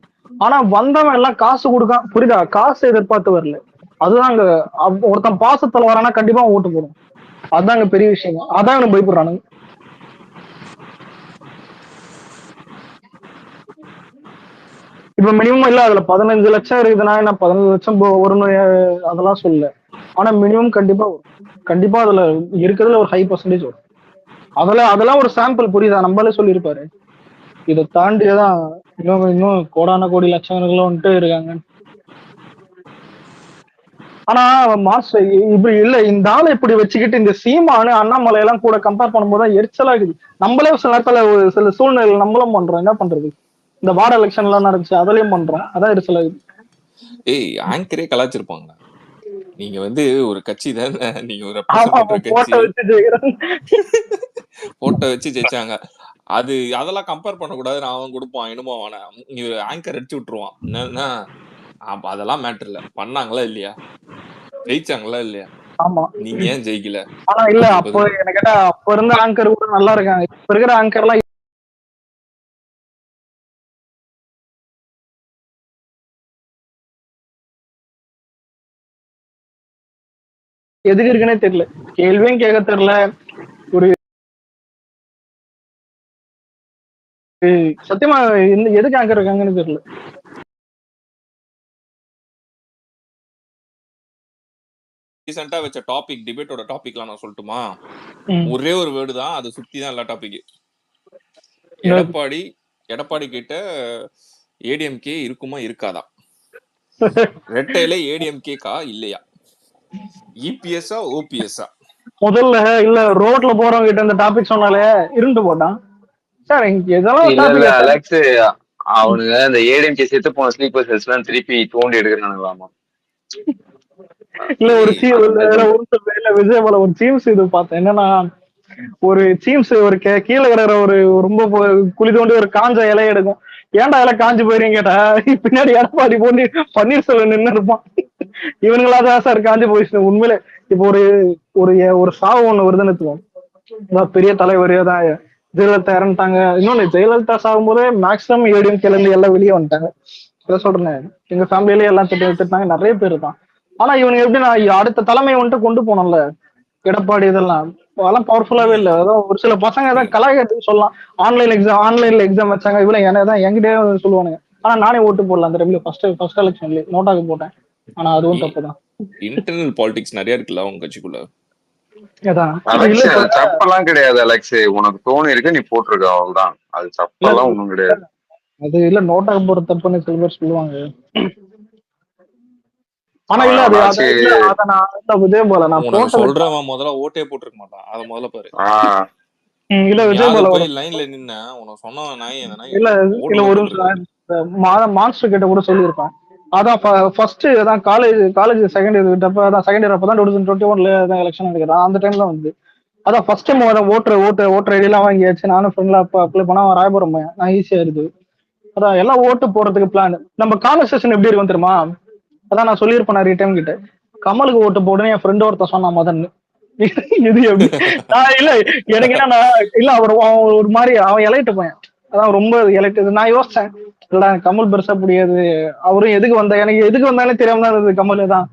ஆனா வந்தவன் எல்லாம் காசு கொடுக்கான், புரியுதா? காசு எதிர்பார்த்து வரல. அதுதான் அங்க ஒருத்தன் பாசத்துல வரானா கண்டிப்பா ஓட்டு போடும். அதுதான் அங்க பெரிய விஷயம். அதான் எனக்கு பயப்படுறானுங்க. இப்ப மினிமம் இல்ல அதுல 15 லட்சம் இருக்குதுன்னா என்ன 15 லட்சம் ஒரு அதெல்லாம் சொல்லல. ஆனா மினிமம் கண்டிப்பா அதுல இருக்கிறதுல ஒரு ஹை பர்சன்டேஜ் வரும். அதெல்லாம் ஒரு சாம்பிள், புரியுதா? நம்மளே சொல்லியிருப்பாரு. இதை தாண்டியதான் இன்னும் கோடான கோடி லட்சங்களும் வந்துட்டு இருக்காங்க. ஆனா மாஸ்டர் இப்படி இல்ல, இந்த ஆளை இப்படி வச்சுக்கிட்டு இந்த சீமானு அண்ணாமலை எல்லாம் கூட கம்பேர் பண்ணும்போது எரிச்சலா இருக்குது. நம்மளே சில நேரத்துல சில சூழ்நிலை நம்மளும் பண்றோம், என்ன பண்றது? இந்த வார்டு எலெக்ஷன் எல்லாம் நடந்துச்சு, அதுலயும் பண்றோம். அதான் எரிச்சலா இருக்குது. ஏய் ஆங்கரே கலாச்சிருப்பாங்க. நீங்க ஒரு கட்சி தானே, நீங்க ஒரு ரெப்ரசன்ட் பண்ற கட்சி, போட்டோ வச்சு ஜெயிச்சாங்க. அதெல்லாம் கம்பேர் பண்ணக்கூடாது. அவன் கொடுப்பான் என்னமோ அவனை ஆங்கர் அடிச்சு விட்டுருவான். என்னன்னா அதெல்லாம் மேட்டர் இல்ல, பண்ணாங்களா இல்லையா, ஜெயிச்சாங்களா இல்லையா, ஆமா நீங்க ஏன் ஜெயிக்கல? ஆனா இல்ல அப்போ எனக்கு கேட்டா அப்ப இருந்த ஆங்கர் கூட நல்லா இருக்காங்க. இப்ப இருக்கிற ஆங்கர் எல்லாம் எதுக்கு இருக்குன்னே தெரியல, கேள்வியும் கேட்க தெரியல. ஒரு சத்தியமா எதுக்கு ஆங்கர் இருக்காங்கன்னு தெரியல. ரீசெண்டா வச்ச டாபிக், டிபேட்டோட டாபிக்லாம் நான் சொல்லட்டுமா? ஒரே ஒரு வேர்டு தான், அது சுத்தி தான் எல்லா டாபிக். எடப்பாடி கிட்ட ஏடிஎம்கே இருக்குமா இருக்காதா, ரெட்டையில ஏடிஎம்கேக்கா இல்லையா, இபிஎஸ்ஆ ஓபிஎஸ்ஆ. முதல்ல இல்ல ரோட்ல போறவங்க கிட்ட இந்த டாபிக் சொன்னாலே இருந்து போட்டான் சார். இல்ல அலெக்ஸ், அவனுங்க இந்த ஏடிஎம்கே செத்து போன ஸ்லீப்பர் செல்ஸ் எல்லாம் திருப்பி தோண்டி எடுக்கிறானுங்களாமா. இல்ல ஒரு விஜய் போல ஒரு சீம்ஸ் இது பார்த்தேன். என்னன்னா ஒரு சீம்ஸ் ஒரு கீழே கிடக்குற ஒரு ரொம்ப குழி தோண்டி ஒரு காஞ்ச இலைய எடுக்கும். ஏன்டா இலை காஞ்சு போயிருங்க கேட்டா பின்னாடி எடப்பாடி போட்டு பன்னீர்செல்வம் நின்று இருப்பான். இவனுங்களாதான் சார் காஞ்சு போயிடுச்சு. உண்மையிலே இப்போ ஒரு சாவு ஒண்ணு வருதுன்னு வச்சுக்கோம், பெரிய தலைவரே தான் ஜெயலலிதா இறந்துட்டாங்க. இன்னொன்னு ஜெயலலிதா சாகும் போதே மேக்சிமம் ஏடிஎம்கேல இருந்து எல்லாம் வெளியே வந்துட்டாங்க. சொல்றேன், எங்க ஃபேமிலியில எல்லாம் திட்டாங்க, நிறைய பேர் தான். ஆனா இவனுக்கு எப்படி நான் அடுத்த தலைமை வந்துட்டு கொண்டு போனோம்ல, எடப்பாடி இதெல்லாம் பவர்ஃபுல்லாவே இல்ல. அதான் ஒரு சில பசங்க ஏதாவது கலாய்க்கிறதுக்கு சொல்லலாம், ஆன்லைன்ல எக்ஸாம் வச்சாங்க இவ்வளவு ஏன்னா என்கிட்டயே சொல்லுவானுங்க. ஆனா நானே ஓட்டு போடலாம் அந்த டைம்ல, ஃபர்ஸ்ட் எலெக்ஷன்ல நோட்டாக்கு போட்டேன். ஆனா அதுவும் தப்புதான். இன்டர்னல் பாலிடிக்ஸ் நிறைய இருக்குல்ல உங்க கட்சிக்குள்ள. தப்பெல்லாம் கிடையாது அலெக்ஸ், உனக்கு தோணி இருக்கு நீ போட்டிருக்க, அவ்வளவுதான். அது தப்பெல்லாம் ஒண்ணும் கிடையாது. அது இல்ல நோட்டாக்கு போற தப்புன்னு சில பேர் சொல்லுவாங்க. ஆனா இல்ல அத நான் விஜய் போல நான் சொல்றவன் முதல்ல ஓட்டே போட்டிருக்க மாட்டான், அத முதல்ல பாரு. இல்ல விஜய் போல போய் லைன்ல நின்ன உனக்கு சொன்னவன் நாய் இல்ல ஒரு மான்ஸ்டர் கிட்ட கூட சொல்லியிருப்பேன். அதான் ஃபர்ஸ்ட் அதான் காலேஜ் செகண்ட் இயர் விட்டப்ப அதான் செகண்ட் இயர் அப்பதான் 2021 தான் எலெக்ஷன் நினைக்கிறேன். அந்த டைம்ல வந்து அதான் ஃபர்ஸ்ட் டைம் ஓட்டர் ஐடி எல்லாம் வாங்கியாச்சு. நானும் ஃப்ரெண்ட்ல அப்ளை பண்ணா ராயபுரம் பையன். நான் ஈஸியா இருக்கு. அதான் எல்லாம் ஓட்டு போடுறதுக்கு பிளான். நம்ம கான்வர்சேஷன் எப்படி இருக்கும் தெரியுமா? அதான் நான் சொல்லியிருப்பேன் நிறைய டைம் கிட்ட, கமலுக்கு ஓட்டு போடுன்னு என் ஃப்ரெண்ட் ஒருத்த சொன்னா மதன். இது எப்படி இல்ல எனக்கு என்னன்னா இல்ல அவன் ஒரு மாதிரி அவன் எலைட்டு பையன். அதான் ரொம்ப எலைட்டு. நான் யோசிச்சேன் இல்லடா கமல் பெருசா முடியாது, அவரும் எதுக்கு வந்தா எனக்கு எதுக்கு வந்தாலே தெரியாம தான் இருந்தது. கமல் தான்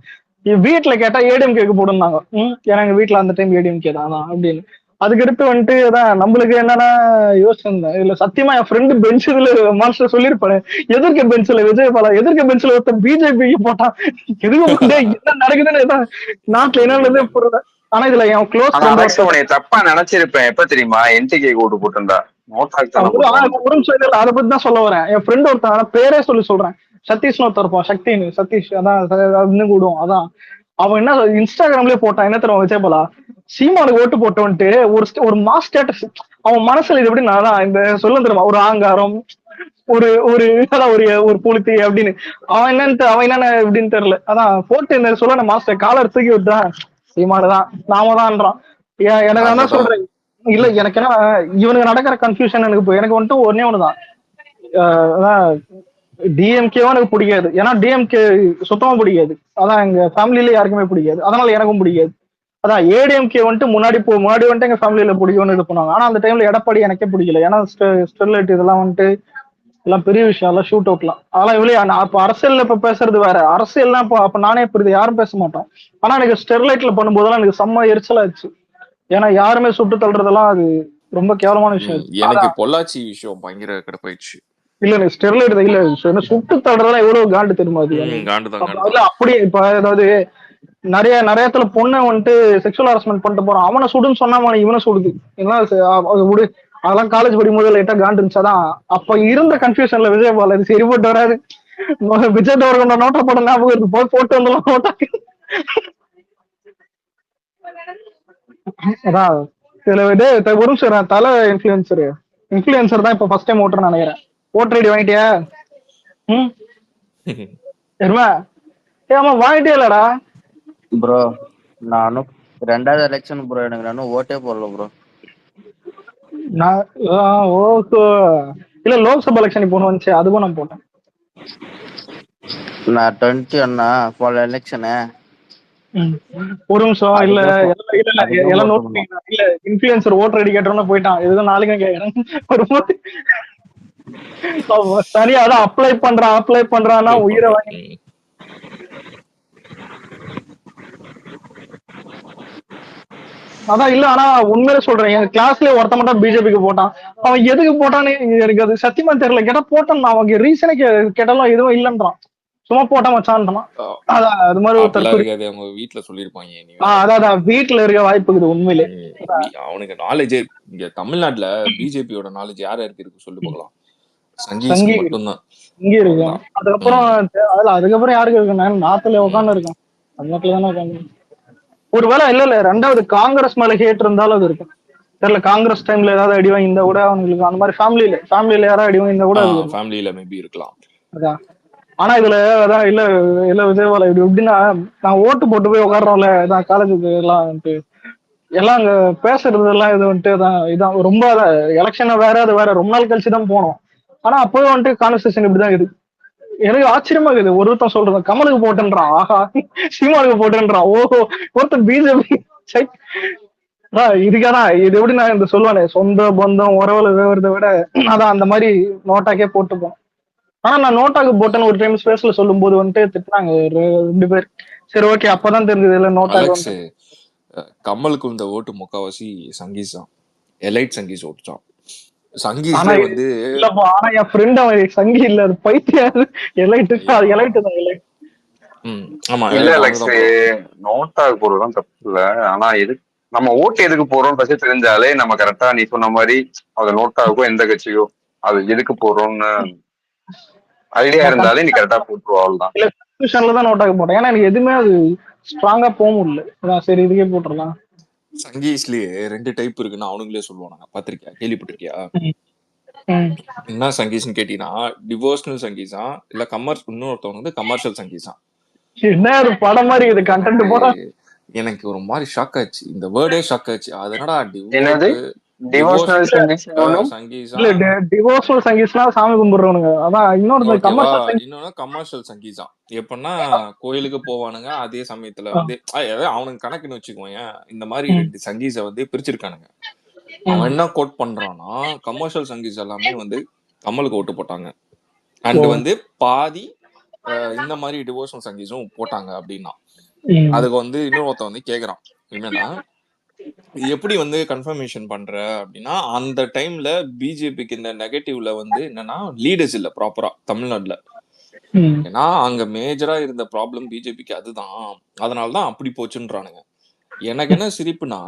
வீட்டுல கேட்டா ஏடிஎம்கேக்கு போடுனாங்க. எனக்கு வீட்டுல அந்த டைம் ஏடிஎம்கே தான் அப்படின்னு. அதுக்கடுத்து வந்துட்டு அதான் நம்மளுக்கு என்னன்னா யோசிச்சிருந்தேன் இல்ல சத்தியமா என் ஃப்ரெண்டு பெஞ்சில் மாஸ்டர் சொல்லியிருப்பாரு, எதிர்க்க பெஞ்சில் விஜய் பாலா எதிர்க்க பெஞ்சில் ஒருத்தன் பிஜேபிக்கு போட்டான். எதுக்கு என்ன நடக்குதுன்னு நாட்டுல என்னன்னு புரியல. ஆனா இதுல என் க்ளோஸ் தப்பா நினைச்சிருப்பேன். எப்ப தெரியுமா என்டிகே ஓட்டு போட்டுண்டா ஒரு நிமிஷம் அதை பத்தி தான் சொல்ல வரேன். என் ஃப்ரெண்ட் ஒருத்தன் பேரே சொல்றேன், சதீஷ்னு ஒருத்தர் இருப்பான், சக்தின்னு சதீஷ் அதான் கூடுவோம். அதான் அவன் என்ன இன்ஸ்டாகிராம்லயே போட்டான் என்ன தெரியும், விஜய் பாலா சீமானுக்கு ஓட்டு போட்டோன்ட்டு ஒரு மாஸ் ஸ்டேட்டஸ். அவன் மனசுல இது எப்படி நான் இந்த சொல்ல தெரியுமா ஒரு ஆங்காரம் ஒரு ஒரு ஒரு புளுத்தி அப்படின்னு. அவன் என்னன்னு எப்படின்னு தெரியல. அதான் போட்டு என்ன சொல்ல மாஸ்டர் காலர் தூக்கி விட்டான், சீமானுதான் நாம தான்றான். எனக்கு நான் சொல்றேன் இல்ல எனக்கு என்ன இவனுக்கு நடக்கிற கன்ஃபியூஷன் எனக்கு வந்துட்டு ஒன்னே ஒண்ணுதான். டிஎம்கேவா எனக்கு பிடிக்காது. ஏன்னா டிஎம்கே சுத்தமா பிடிக்காது. அதான் எங்க ஃபேமிலியில யாருக்குமே பிடிக்காது. அதனால எனக்கும் பிடிக்காது. அதான் ஏடிஎம்கே வந்துட்டு முன்னாடி வந்துட்டு எங்க ஃபேமிலியில பிடிக்கும்னு இது பண்ணுவாங்க. ஆனா அந்த டைம்ல எடப்பாடி எனக்கே பிடிக்கல. ஏன்னா ஸ்டெர்லைட் இதெல்லாம் வந்துட்டு எல்லாம் பெரிய விஷயம், எல்லாம் ஷூட் அவுட்லாம் அதெல்லாம் இவ்வளவு. அப்ப அரசியல்ல இப்ப பேசுறது வேற, அரசியல்லாம் அப்ப நானே இப்ப யாரும் பேச மாட்டோம். ஆனா எனக்கு ஸ்டெர்லைட்ல பண்ணும்போதெல்லாம் எனக்கு செம்ம எரிச்சலாச்சு. ஏன்னா யாருமே சுட்டு தள்ளுறதெல்லாம் அது ரொம்ப கேவலமான விஷயம். எனக்கு பொள்ளாச்சி விஷயம் பயங்கர கடுப்பாயிடுச்சு. இல்ல ஸ்டெர்லைட் இல்ல சுட்டு தள்ளுறதெல்லாம் எவ்வளவு காண்டு தெரியுமா அது. அப்படியே இப்ப அதாவது நிறைய பொண்ணை வந்துட்டு செக்ஷுவல் ஹராஸ்மெண்ட் பண்ணிட்டு போறான், அவனை சுடுன்னு சொன்னா இவனை சுடுது. விடு அதெல்லாம் காலேஜ் படிக்கும் போது லைட்டா காண்டு இருந்துச்சாதான். அப்ப இருந்த கன்ஃபியூஷன்ல விஜய் பாலா இது சரிப்பட்டு வராது. விஜய் டோர்கொண்ட நோட்டா படம் ஞாபகம் இருக்கு, போய் போட்டு வந்துடலாம் நோட்டாக்கு. அதான் இதுல ஒரு நிமிஷம் தலை இன்ஃபுளுசர் தான் இப்ப ஃபர்ஸ்ட் டைம் ஓட்டுறேன்னு நினைக்கிறேன். ஓட்டர் ஐடி வாங்கிட்டியா? ஆமா வாங்கிட்டே இல்லடா ப்ரோ. நானும் 2வது எலெக்ஷன் ப்ரோ, எனக்கு நானும் ஓட்டே போடல ப்ரோ. இல்ல லோக்சபா எலெக்ஷன் இப்போ வந்துச்சு, அதுவும் நான் போட்டேன். நான் 21 போல எலெக்ஷனு. ஒரு நிமிஷம் இல்ல இல்ல இன்ஃபுளுசர் ஓட்டர் ஐடி கேட்டோம்னா போயிட்டான். இதுதான் நாளைக்கு கேக்குறேன். சரியா அதான் அப்ளை பண்றான்னா உயிரை வாங்கி. அதான் இல்ல ஆனா உண்மையில சொல்றேன், எங்க கிளாஸ்ல ஒருத்த மட்டும் பிஜேபிக்கு போட்டான். அவன் எதுக்கு போட்டான்னு எனக்கு அது சத்தியமா தெரியல. கேட்டா போட்டான், அவங்க ரீசனே கேட்டாலும் எதுவும் இல்லன்றான், சும்மா போட்டா மச்சான்றான். அதான் அது மாதிரி அவங்க வீட்டுல சொல்லிருப்பாங்க. அதான் வீட்டுல இருக்க வாய்ப்பு இருக்குது உண்மையிலே. அவனுக்கு நாலேஜ் இங்க தமிழ்நாட்டுல பிஜேபியோட நாலேஜ் யார் யாருக்கு இருக்கு சொல்லு பார்க்கலாம். சங்கி மட்டும்தான் இங்க இருக்கும். அதுக்கப்புறம் யாருக்கு இருக்கு? நாத்துல உட்காந்து இருக்கான், தமிழ்நாட்டுல தானே உட்காந்து. ஒருவேளை இல்ல 2வது காங்கிரஸ் மேல ஹேட் இருந்தாலும் அது இருக்கும் தெரியல. காங்கிரஸ் டைம்ல ஏதாவது அடி வாங்கி இருந்தா கூட அவங்களுக்கு அந்த மாதிரி ஃபேமிலியில யாராவது அடி வாங்கி இருந்தா கூட ஃபேமிலியில மேபி இருக்கலாம். அதான் ஆனா இதுல அதான் இல்ல விஜயவாலா எப்படின்னா நான் ஓட்டு போட்டு போய் உட்காடுறோம்ல, இதான் காலேஜுக்கு எல்லாம் அங்க பேசுறது எல்லாம் இது வந்துட்டு இதான் ரொம்ப எலெக்ஷனை வேற அது வேற ரொம்ப நாள் கழிச்சுதான் போனோம். ஆனா அப்பவே வந்துட்டு கான்வர்சேஷன் இப்படிதான் இருக்கு. எனக்கு ஆச்சரியமா இருக்குது. ஒருத்தன் சொல்றது கமலுக்கு போட்டுன்றான், ஆஹா சீமானுக்கு போட்டுன்றான், ஓஹோ ஒருத்தன் பிஜேபி. இதுக்காதான் இது எப்படி நான் இந்த சொல்லுவானே சொந்த பந்தம் உறவுல வேறதை விட அதான் அந்த மாதிரி நோட்டாக்கே போட்டுப்போம். ஆனா நான் நோட்டாக்கு போட்டேன்னு ஒரு டைம் ஸ்பேஸ்ல சொல்லும் போது வந்துட்டு திட்டுறாங்க 2 பேர். சரி ஓகே அப்பதான் தெரிஞ்சது இல்ல நோட்டாக்கு. கமலுக்கு இந்த ஓட்டு முக்காவாசி சங்கீஸ் தான், எலைட் சங்கீஸ் ஓட்டுச்சான். சங்கீஸ்ல வந்து ஆனா என் ஃப்ரெண்ட் அவன் சங்கி இல்ல, அது பைத்தியம். எலைட் தான் எலைட். ஆமா இல்ல நோட்டாக்கு போறதுதான் தப்பு இல்ல. ஆனா நம்ம ஓட்டு எதுக்கு போறோம் ஃபர்ஸ்ட் தெரிஞ்சாலே நம்ம கரெக்டா நீ சொன்ன மாதிரி அது நோட்டாவுக்கோ எந்த கட்சியோ அது எதுக்கு போறோம்னு ஐடியா இருந்தாலே நீ கரெக்டா போட்டுருவோம். அவ்வளவுதான். இல்ல கன்ஃபியூஷன்ல தான் நோட்டாக்கு போட்டேன். ஏன்னா எனக்கு எதுவுமே அது ஸ்ட்ராங்கா போக முடியல. சரி இதுக்கே போட்டுடலாம். சங்கீஸ்லயே 2 டைப் இருக்குன்னு அவனுங்களே சொல்லுவாங்க, பாத்திருக்கியா கேள்விப்பட்டிருக்கியா? ம். என்ன சங்கீஸ்ன்னு கேட்டீங்கன்னா டிவோஷனல் சங்கீஸா இல்ல இன்னொருத்தவங்க வந்து கமர்ஷியல் சங்கீஸா. என்ன ஒரு படம் மாதிரி இது கண்டென்ட் போட எனக்கு ஒரு மாதிரி ஷாக் ஆச்சு, இந்த வேர்டே ஷாக் ஆச்சு. அது என்னடா என்னது டிவோஷனல் சங்கீஸா இல்ல டிவோஷனல் சங்கீஸ்னா சாமி கும்பிடுறவனுங்க. அதான் இன்னொரு ஓகேவா, கமர்ஷியல் சங்கீஸ். இன்னொன்னு கமர்ஷியல் சங்கீஸா. எப்படின்னா கோயிலுக்கு போவானுங்க, அதே சமயத்துல வந்து அவனுக்கு கணக்குன்னு வச்சுக்குவோம். இந்த மாதிரி 2 சங்கீஸை வந்து பிரிச்சிருக்கானுங்க. அவன் என்ன கோட் பண்றான்னா கமர்ஷியல் சங்கீஸ் எல்லாமே வந்து கமலுக்கு ஓட்டு போட்டாங்க, அண்ட் வந்து பாதி இந்த மாதிரி டிவோஷனல் சங்கீஸும் போட்டாங்க அப்படின்னா. அதுக்கு வந்து இன்னொருத்த வந்து கேக்குறான், என்னன்னா எப்படி வந்து கன்ஃபர்மேஷன் பண்ற அப்படின்னா, அந்த டைம்ல பிஜேபிக்கு இந்த நெகட்டிவ்ல வந்து என்னன்னா லீடர்ஸ் இல்ல ப்ராப்பரா தமிழ்நாட்டுல. ஏன்னா அங்க மேஜரா இருந்த ப்ராப்ளம் பிஜேபிக்கு அதுதான், அதனாலதான் அப்படி போச்சுன்றானுங்க. எனக்கு என்ன சிரிப்புனா,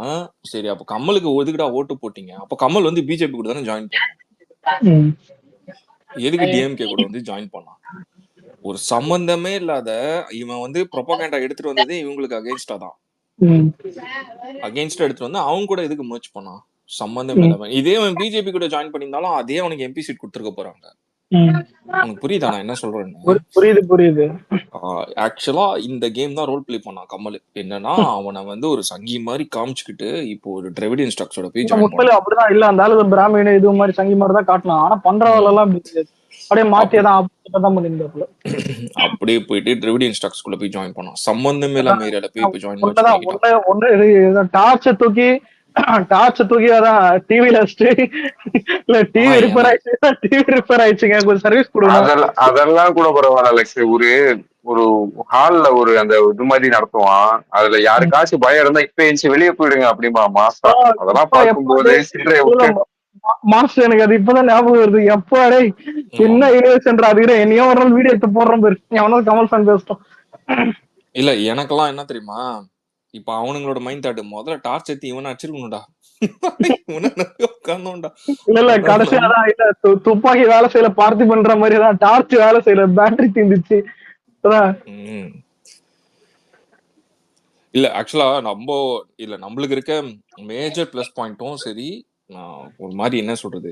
சரி அப்ப கமலுக்கு ஒதுக்கிடா ஓட்டு போட்டீங்க, அப்ப கமல் வந்து பிஜேபி கூட தானே ஜாயின் பண்ணணும், எதுக்கு டிஎம்கே கூட வந்து ஜாயின் பண்ணான்? ஒரு சம்பந்தமே இல்லாத இவன் வந்து ப்ரொபகேண்டா எடுத்துட்டு வந்ததே இவங்களுக்கு அகைன்ஸ்டா தான். அகைன்ஸ்டா எடுத்துட்டு வந்து அவங்க கூட எதுக்கு மர்ச் பண்ணா? சம்பந்தமே இல்லாம. இதே அவன் பிஜேபி கூட ஜாயின் பண்ணியிருந்தாலும் அதே அவனுக்கு எம்பி சீட் கொடுத்துருக்க போறாங்க. உனக்கு புரியுதா நான் என்ன சொல்றேன்னு? புரியுது. ஆக்சுவலா இந்த கேம் தான் ரோல் பிளே பண்ணான் கமல். என்னன்னா அவனை வந்து ஒரு சங்கி மாதிரி காமிச்சுக்கிட்டு இப்போ ஒரு டிரெவிடியன் ஸ்டாக்ஸோட போய் ஜாயின் பண்ணான். அப்படிதான் இல்ல, அந்த ஆளு பிராமண இது மாதிரி சங்கி மாதிரி தான் காட்டலாம். ஆனா பண்ற வேலை எல்லாம் அப்படியே மாத்தியதான் பண்ணிருந்தாப்புல. அப்படியே போயிட்டு டிரெவிடியன் ஸ்டாக்ஸ்குள்ள போய் ஜாயின் பண்ணான். சம்பந்தமே இல்லாம ஏரியால போய் ஜாயின் பண்ணிட்டான். டார்ச் தூக்கி அதான் டிவில வச்சுட்டு இல்ல டிவி ரிப்பேர் ஆயிடுச்சுங்க கொஞ்சம் சர்வீஸ் கொடுங்க. அதெல்லாம் கூட பரவாயில்ல அலெக்ஸ். ஒரு ஹால்ல ஒரு அந்த இது மாதிரி நடத்துவான், அதுல யாருக்காச்சும் பயம் இருந்தா இப்ப எஞ்சி வெளியே போயிடுங்க அப்படிமா மாஸ்டா. அதெல்லாம் பார்க்கும்போது மாஸ்டர் எனக்கு அது இப்பதான் ஞாபகம் வருது. எப்பாடே என்ன யூனிவர்ஸ் அதுக்கிற என்னையோ ஒரு நாள் வீடியோ எடுத்து போடுறோம் பேரு, எவனாவது கமல் ஃபேன் பேசிட்டோம். இல்ல எனக்கெல்லாம் என்ன தெரியுமா, இப்ப அவனுங்களோட மைண்ட் தாட் முதல்ல டார்ச் ஏத்தி இவனை அடிச்சிருக்கணும்டா, உட்கார்ந்தோம்டா. இல்ல கடைசியாதான் இல்ல துப்பாக்கி வேலை செய்யல பார்த்தி பண்ற மாதிரி தான் டார்ச் வேலை செய்யல, பேட்டரி தீந்துச்சு. இல்ல ஆக்சுவலா நம்மளுக்கு இருக்க மேஜர் பிளஸ் பாயிண்ட்டும் சரி, ஒரு மாதிரி என்ன சொல்றது,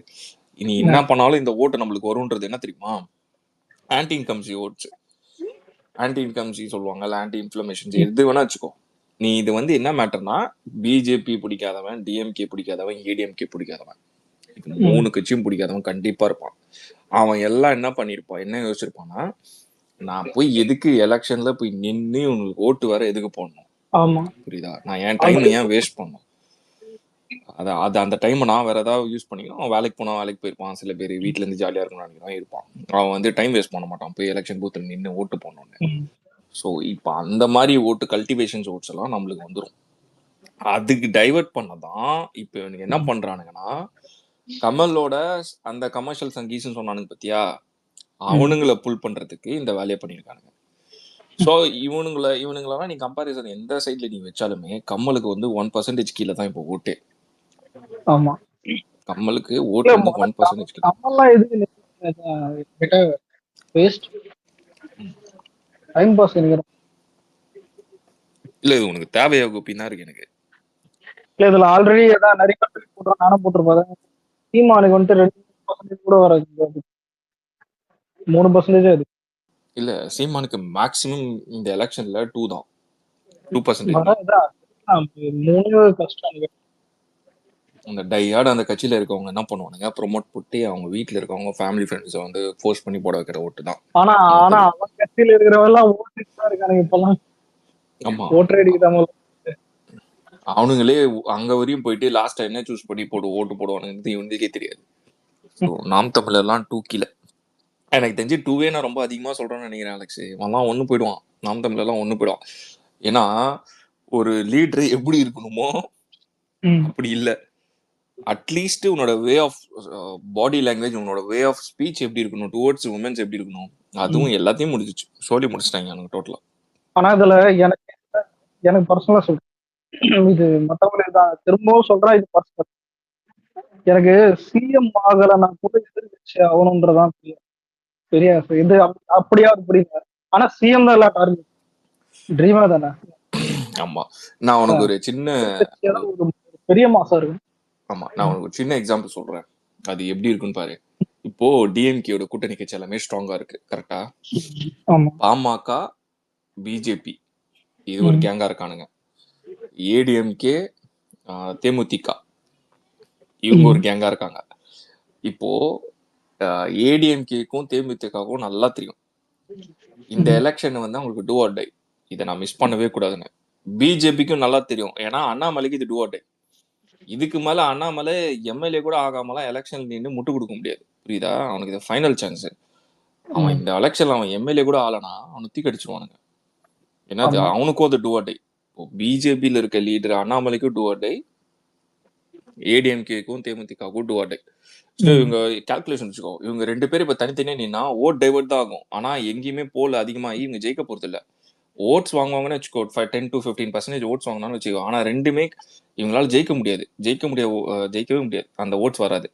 இனி என்ன பண்ணாலும் இந்த ஓட்டு நம்மளுக்கு வரும்ன்றது என்ன தெரியுமா, ஆன்டி இன்கம்சி ஓட்ஸ். ஆன்டி இன்கம்சி சொல்லுவாங்க, ஆன்டி இன்ஃப்ளமேஷன் எது வேணா வச்சுக்கோ. நீ இது வந்து என்ன மேட்டர்னா, பிஜேபி பிடிக்காதவன், டிஎம்கே பிடிக்காதவன், ஏடிஎம்கே பிடிக்காதவன், இது 3 கட்சியும் பிடிக்காதவன் கண்டிப்பா இருப்பான். அவன் எல்லாம் என்ன பண்ணிருப்பான், என்ன யோசிச்சிருப்பான்னா, நான் போய் எதுக்கு எலெக்ஷன்ல போய் நின்று உங்களுக்கு ஓட்டு வர எதுக்கு போடணும், புரியுதா, நான் என் டைம் ஏன் வேஸ்ட் பண்ணும், அது அந்த டைம் நான் வேற ஏதாவது யூஸ் பண்ணிக்கணும். அவன் வேலைக்கு போனா வேலைக்கு போயிருப்பான், சில பேர் வீட்டுல இருந்து ஜாலியா இருக்கணும்னு நினைக்கிறான் இருப்பான். அவன் வந்து டைம் வேஸ்ட் பண்ண மாட்டான் போய் எலெக்ஷன் பூத்துல நின்று ஓட்டு போடணும்னு. ஸோ இப்போ அந்த மாதிரி ஓட்டு கல்டிவேஷன்ஸ் ஓட்ஸ் எல்லாம் நம்மளுக்கு வந்துடும். அதுக்கு டைவர்ட் பண்ணதான் இப்போ இவனுக்கு என்ன பண்றானுங்கன்னா, கமலோட அந்த கமர்ஷியல் சங்கீஸ்ன்னு சொன்னானுங்க பத்தியா, அவனுங்களை புல் பண்றதுக்கு இந்த வேலையை பண்ணியிருக்கானுங்க. ஸோ இவனுங்களெல்லாம் நீ கம்பாரிசன் எந்த சைட்ல நீ வச்சாலுமே கமலுக்கு வந்து 1% கீழே தான் இப்போ ஓட்டே. ஆமா, கமலுக்கு ஓட்டு வந்து 1% கீழே. கமல்லாம் எதுக்கு வேஸ்ட் டைம் பாஸ் நினைக்கிறேன். இல்ல இது உனக்கு தேவையா கோப்பின்னா இருக்கு எனக்கு. இல்ல இதுல ஆல்ரெடி ஏதாவது நிறைய போட்டுருவோம், நானும் போட்டிருப்பேன். சீமானுக்கு வந்துட்டு 2% கூட வராது, 3% அது. இல்ல சீமானுக்கு மேக்சிமம் இந்த எலெக்ஷன்ல 2 தான், 2%. கஷ்டம். அந்த டையார்டு அந்த கட்சியில இருக்கவங்க என்ன பண்ணுவானுங்க, ப்ரொமோட் போட்டு அவங்க வீட்டுல இருக்கவங்க ஃபேமிலி ஃப்ரெண்ட்ஸை வந்து ஃபோர்ஸ் பண்ணி போட வைக்கிற ஓட்டு தான். ஆனா அவன் கட்சியில இருக்கிறவங்க எல்லாம் ஓட்டிட்டு தான் இருக்கானுங்க இப்பெல்லாம். ஆமா, ஓட்டர் அடிக்குதாம அவனுங்களே அங்க வரையும் போயிட்டு லாஸ்டா என்ன சூஸ் பண்ணி ஓட்டு போடுவானுங்கிறது இவனுக்கே தெரியாது. ஸோ நாம் தமிழர் எல்லாம் 2 கீழே. எனக்கு தெரிஞ்சு 2வே நான் ரொம்ப அதிகமா சொல்றேன்னு நினைக்கிறேன் அலெக்ஸ். அவன்லாம் 1 போயிடுவான், நாம் தமிழர் எல்லாம் 1 போயிடுவான். ஏன்னா ஒரு லீடர் எப்படி இருக்கணுமோ அப்படி இல்லை. அட்லீஸ்ட் உன்னோட வே ஆஃப் பாடி லாங்குவேஜ், உன்னோட வே ஆஃப் ஸ்பீச் எப்படி இருக்கணும், டுவர்ட்ஸ் உமன்ஸ் எப்படி இருக்கணும், அதுவும் எல்லாத்தையும் முடிஞ்சிச்சு, சொல்லி முடிச்சிட்டாங்க எனக்கு டோட்டலா. ஆனா இதுல எனக்கு பர்சனலா சொல்றேன், இது மத்தவங்களுக்கு தான் திரும்பவும் சொல்றேன், இது பர்சனல். எனக்கு சிஎம் ஆகலன்னா கூட எதிர்கட்சி ஆகணும்ன்றதான் பெரிய இது அப்படியா புரியுங்க. ஆனா சிஎம் தான் எல்லாம் டார்கெட், ட்ரீமா தானே. ஆமா, நான் உனக்கு ஒரு சின்ன பெரிய மாசம் இருக்கு. ஆமா, நான் உனக்கு ஒரு சின்ன எக்ஸாம்பிள் சொல்றேன், அது எப்படி இருக்குன்னு பாரு. இப்போ டிஎம்கேயோட கூட்டணி கட்சி எல்லாமே ஸ்ட்ராங்கா இருக்கு, கரெக்டா? ஆமா. பாமக, பிஜேபி இது ஒரு ம். கேங்கா இருக்கானுங்க. ஏடிஎம்கே, தேமுதிக இவங்க ஒரு ம். கேங்கா இருக்காங்க. இப்போ ஏடிஎம்கேக்கும் தேமுதிகவுக்கும் நல்லா தெரியும் இந்த ம். எலெக்ஷன் வந்து அவங்களுக்கு டூ ஆர் டை, இதை நான் மிஸ் பண்ணவே கூடாதுன்னு. பிஜேபிக்கும் நல்லா தெரியும், ஏன்னா அண்ணாமலைக்கு இது டூ ஆர் டை. இதுக்கு மேல அண்ணாமலை எம்எல்ஏ கூட ஆகாமலாம் எலெக்ஷன் நின்று முட்டு கொடுக்க முடியாது, புரியுதா? அவனுக்கு இது ஃபைனல் சான்ஸ். அவன் ம். இந்த எலெக்ஷன்ல அவன் எம்எல்ஏ கூட ஆளனா அவனை தூக்கி அடிச்சிருவானுங்க. ஏன்னா ஆமா. அவனுக்கும் அது டூ ஆர் டை. இப்போ பிஜேபியில் இருக்க லீடர் அண்ணாமலைக்கும் டூ ஆர் டை, ஏடிஎம்கேக்கும் தேமுதிகவுக்கும் do or die. So hmm. இவங்க கால்குலேஷன் வச்சுக்கோ, இவங்க ரெண்டு பேரும் இப்போ தனித்தனியாக நின்னா ஓட் டைவர்ட் தான் ஆகும். ஆனால் எங்கேயுமே போல் அதிகமாகி இவங்க ஜெயிக்க போகிறது இல்லை. ஓட்ஸ் வாங்குவாங்கன்னு வச்சுக்கோ, 10 to 15% ஓட்ஸ் வாங்கினாலும் வச்சுக்கோ. ஆனால் ரெண்டுமே இவங்களால ஜெயிக்க முடியாது, ஜெயிக்கவே முடியாது. அந்த ஓட்ஸ் வராது.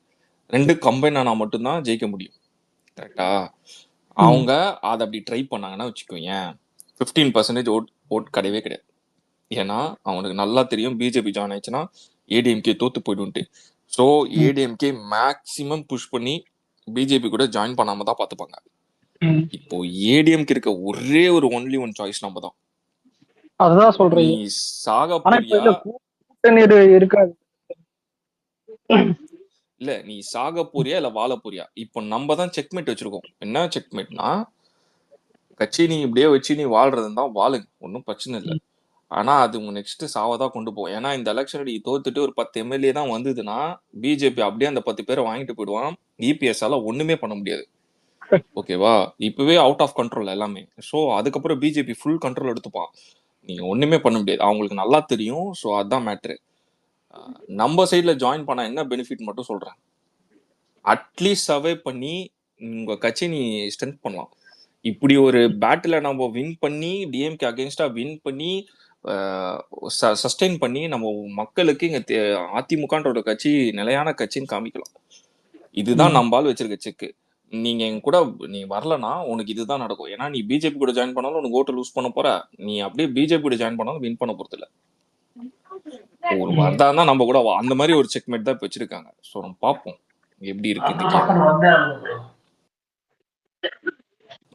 ரெண்டு கம்பைன் ஆனால் மட்டும்தான் ஜெயிக்க முடியும், கரெக்டா? ம். அவங்க அதை அப்படி ட்ரை பண்ணாங்கன்னா வச்சுக்கோங்க, 15% ஓட் கிடையவே கிடையாது. ஏன்னா அவனுக்கு நல்லா தெரியும் பிஜேபி ஜாயின் ஆயிடுச்சுன்னா ஏடிஎம்கே தோத்து போயிடும்ட்டு. ஸோ ம். ஏடிஎம்கே மேக்சிமம் புஷ் பண்ணி பிஜேபி கூட ஜாயின் பண்ணாம தான் பார்த்துப்பாங்க. ம். இப்போ ஏடிஎம்கே இருக்க ஒரே ஒரு ஒன்லி ஒன் சாய்ஸ் நம்ம தான். அதுதான் நீ சொல்றீங்க. சாக ஆனா இப்ப போறியா இல்ல, கூட்டணி இருக்காது. இல்ல, நீ சாக போறியா இல்ல வாழ போறியா? இப்போ நம்ம தான் செக்மேட் வச்சிருக்கோம். என்ன செக்மேட்னா, கட்சி நீ இப்படியே வச்சு நீ வாழ்றதுன்னு தான் வாழுங்க, ஒன்றும் பிரச்சனை இல்லை. ம். ஆனா அது உங்க நெக்ஸ்ட் சாவதான் கொண்டு போகும். ஏன்னா இந்த எலெக்ஷன் நீ தோத்துட்டு ஒரு 10 எம்எல்ஏ தான் வந்ததுன்னா பிஜேபி அப்படியே அந்த 10 பேரை வாங்கிட்டு போயிடுவான். இபிஎஸ்ஆல ஒண்ணுமே பண்ண முடியாது, ஓகேவா? இப்பவே அவுட் ஆஃப் கண்ட்ரோல் எல்லாமே. ஸோ அதுக்கப்புறம் பிஜேபி ஃபுல் கண்ட்ரோல் எடுத்துப்பான், நீங்க ஒண்ணுமே பண்ண முடியாது. அவங்களுக்கு நல்லா தெரியும். ஸோ அதுதான் மேட்ரு. நம்ம சைட்ல ஜாயின் பண்ண என்ன பெனிஃபிட் மட்டும் சொல்றேன். அட்லீஸ்ட் சர்வே பண்ணி உங்க கட்சி நீ ஸ்ட்ரென்த் பண்ணலாம். இப்படி ஒரு பேட்டில் நம்ம வின் பண்ணி டிஎம்கே அகேன்ஸ்டா வின் பண்ணி சஸ்டெயின் பண்ணி நம்ம மக்களுக்கு இங்க அதிமுகன்ற ஒரு கட்சி நிலையான கட்சின்னு காமிக்கலாம். இதுதான் ம். நம்மால் வச்சிருக்க செக்கு. நீங்க எங்க கூட நீ வரலன்னா உனக்கு இதுதான் நடக்கும். ஏன்னா நீ பிஜேபி கூட ஜாயின் பண்ணாலும் உனக்கு ஓட்டை லூஸ் பண்ண போற, நீ அப்படியே பிஜேபி கூட ஜாயின் பண்ணாலும் வின் பண்ண போறது இல்ல. ஒரு ம். வரதா தான் நம்ம கூட அந்த மாதிரி ஒரு செக்மேட் தான் இப்ப வச்சிருக்காங்க. ஸோ நம்ம பார்ப்போம் எப்படி இருக்கு இந்த கேம்.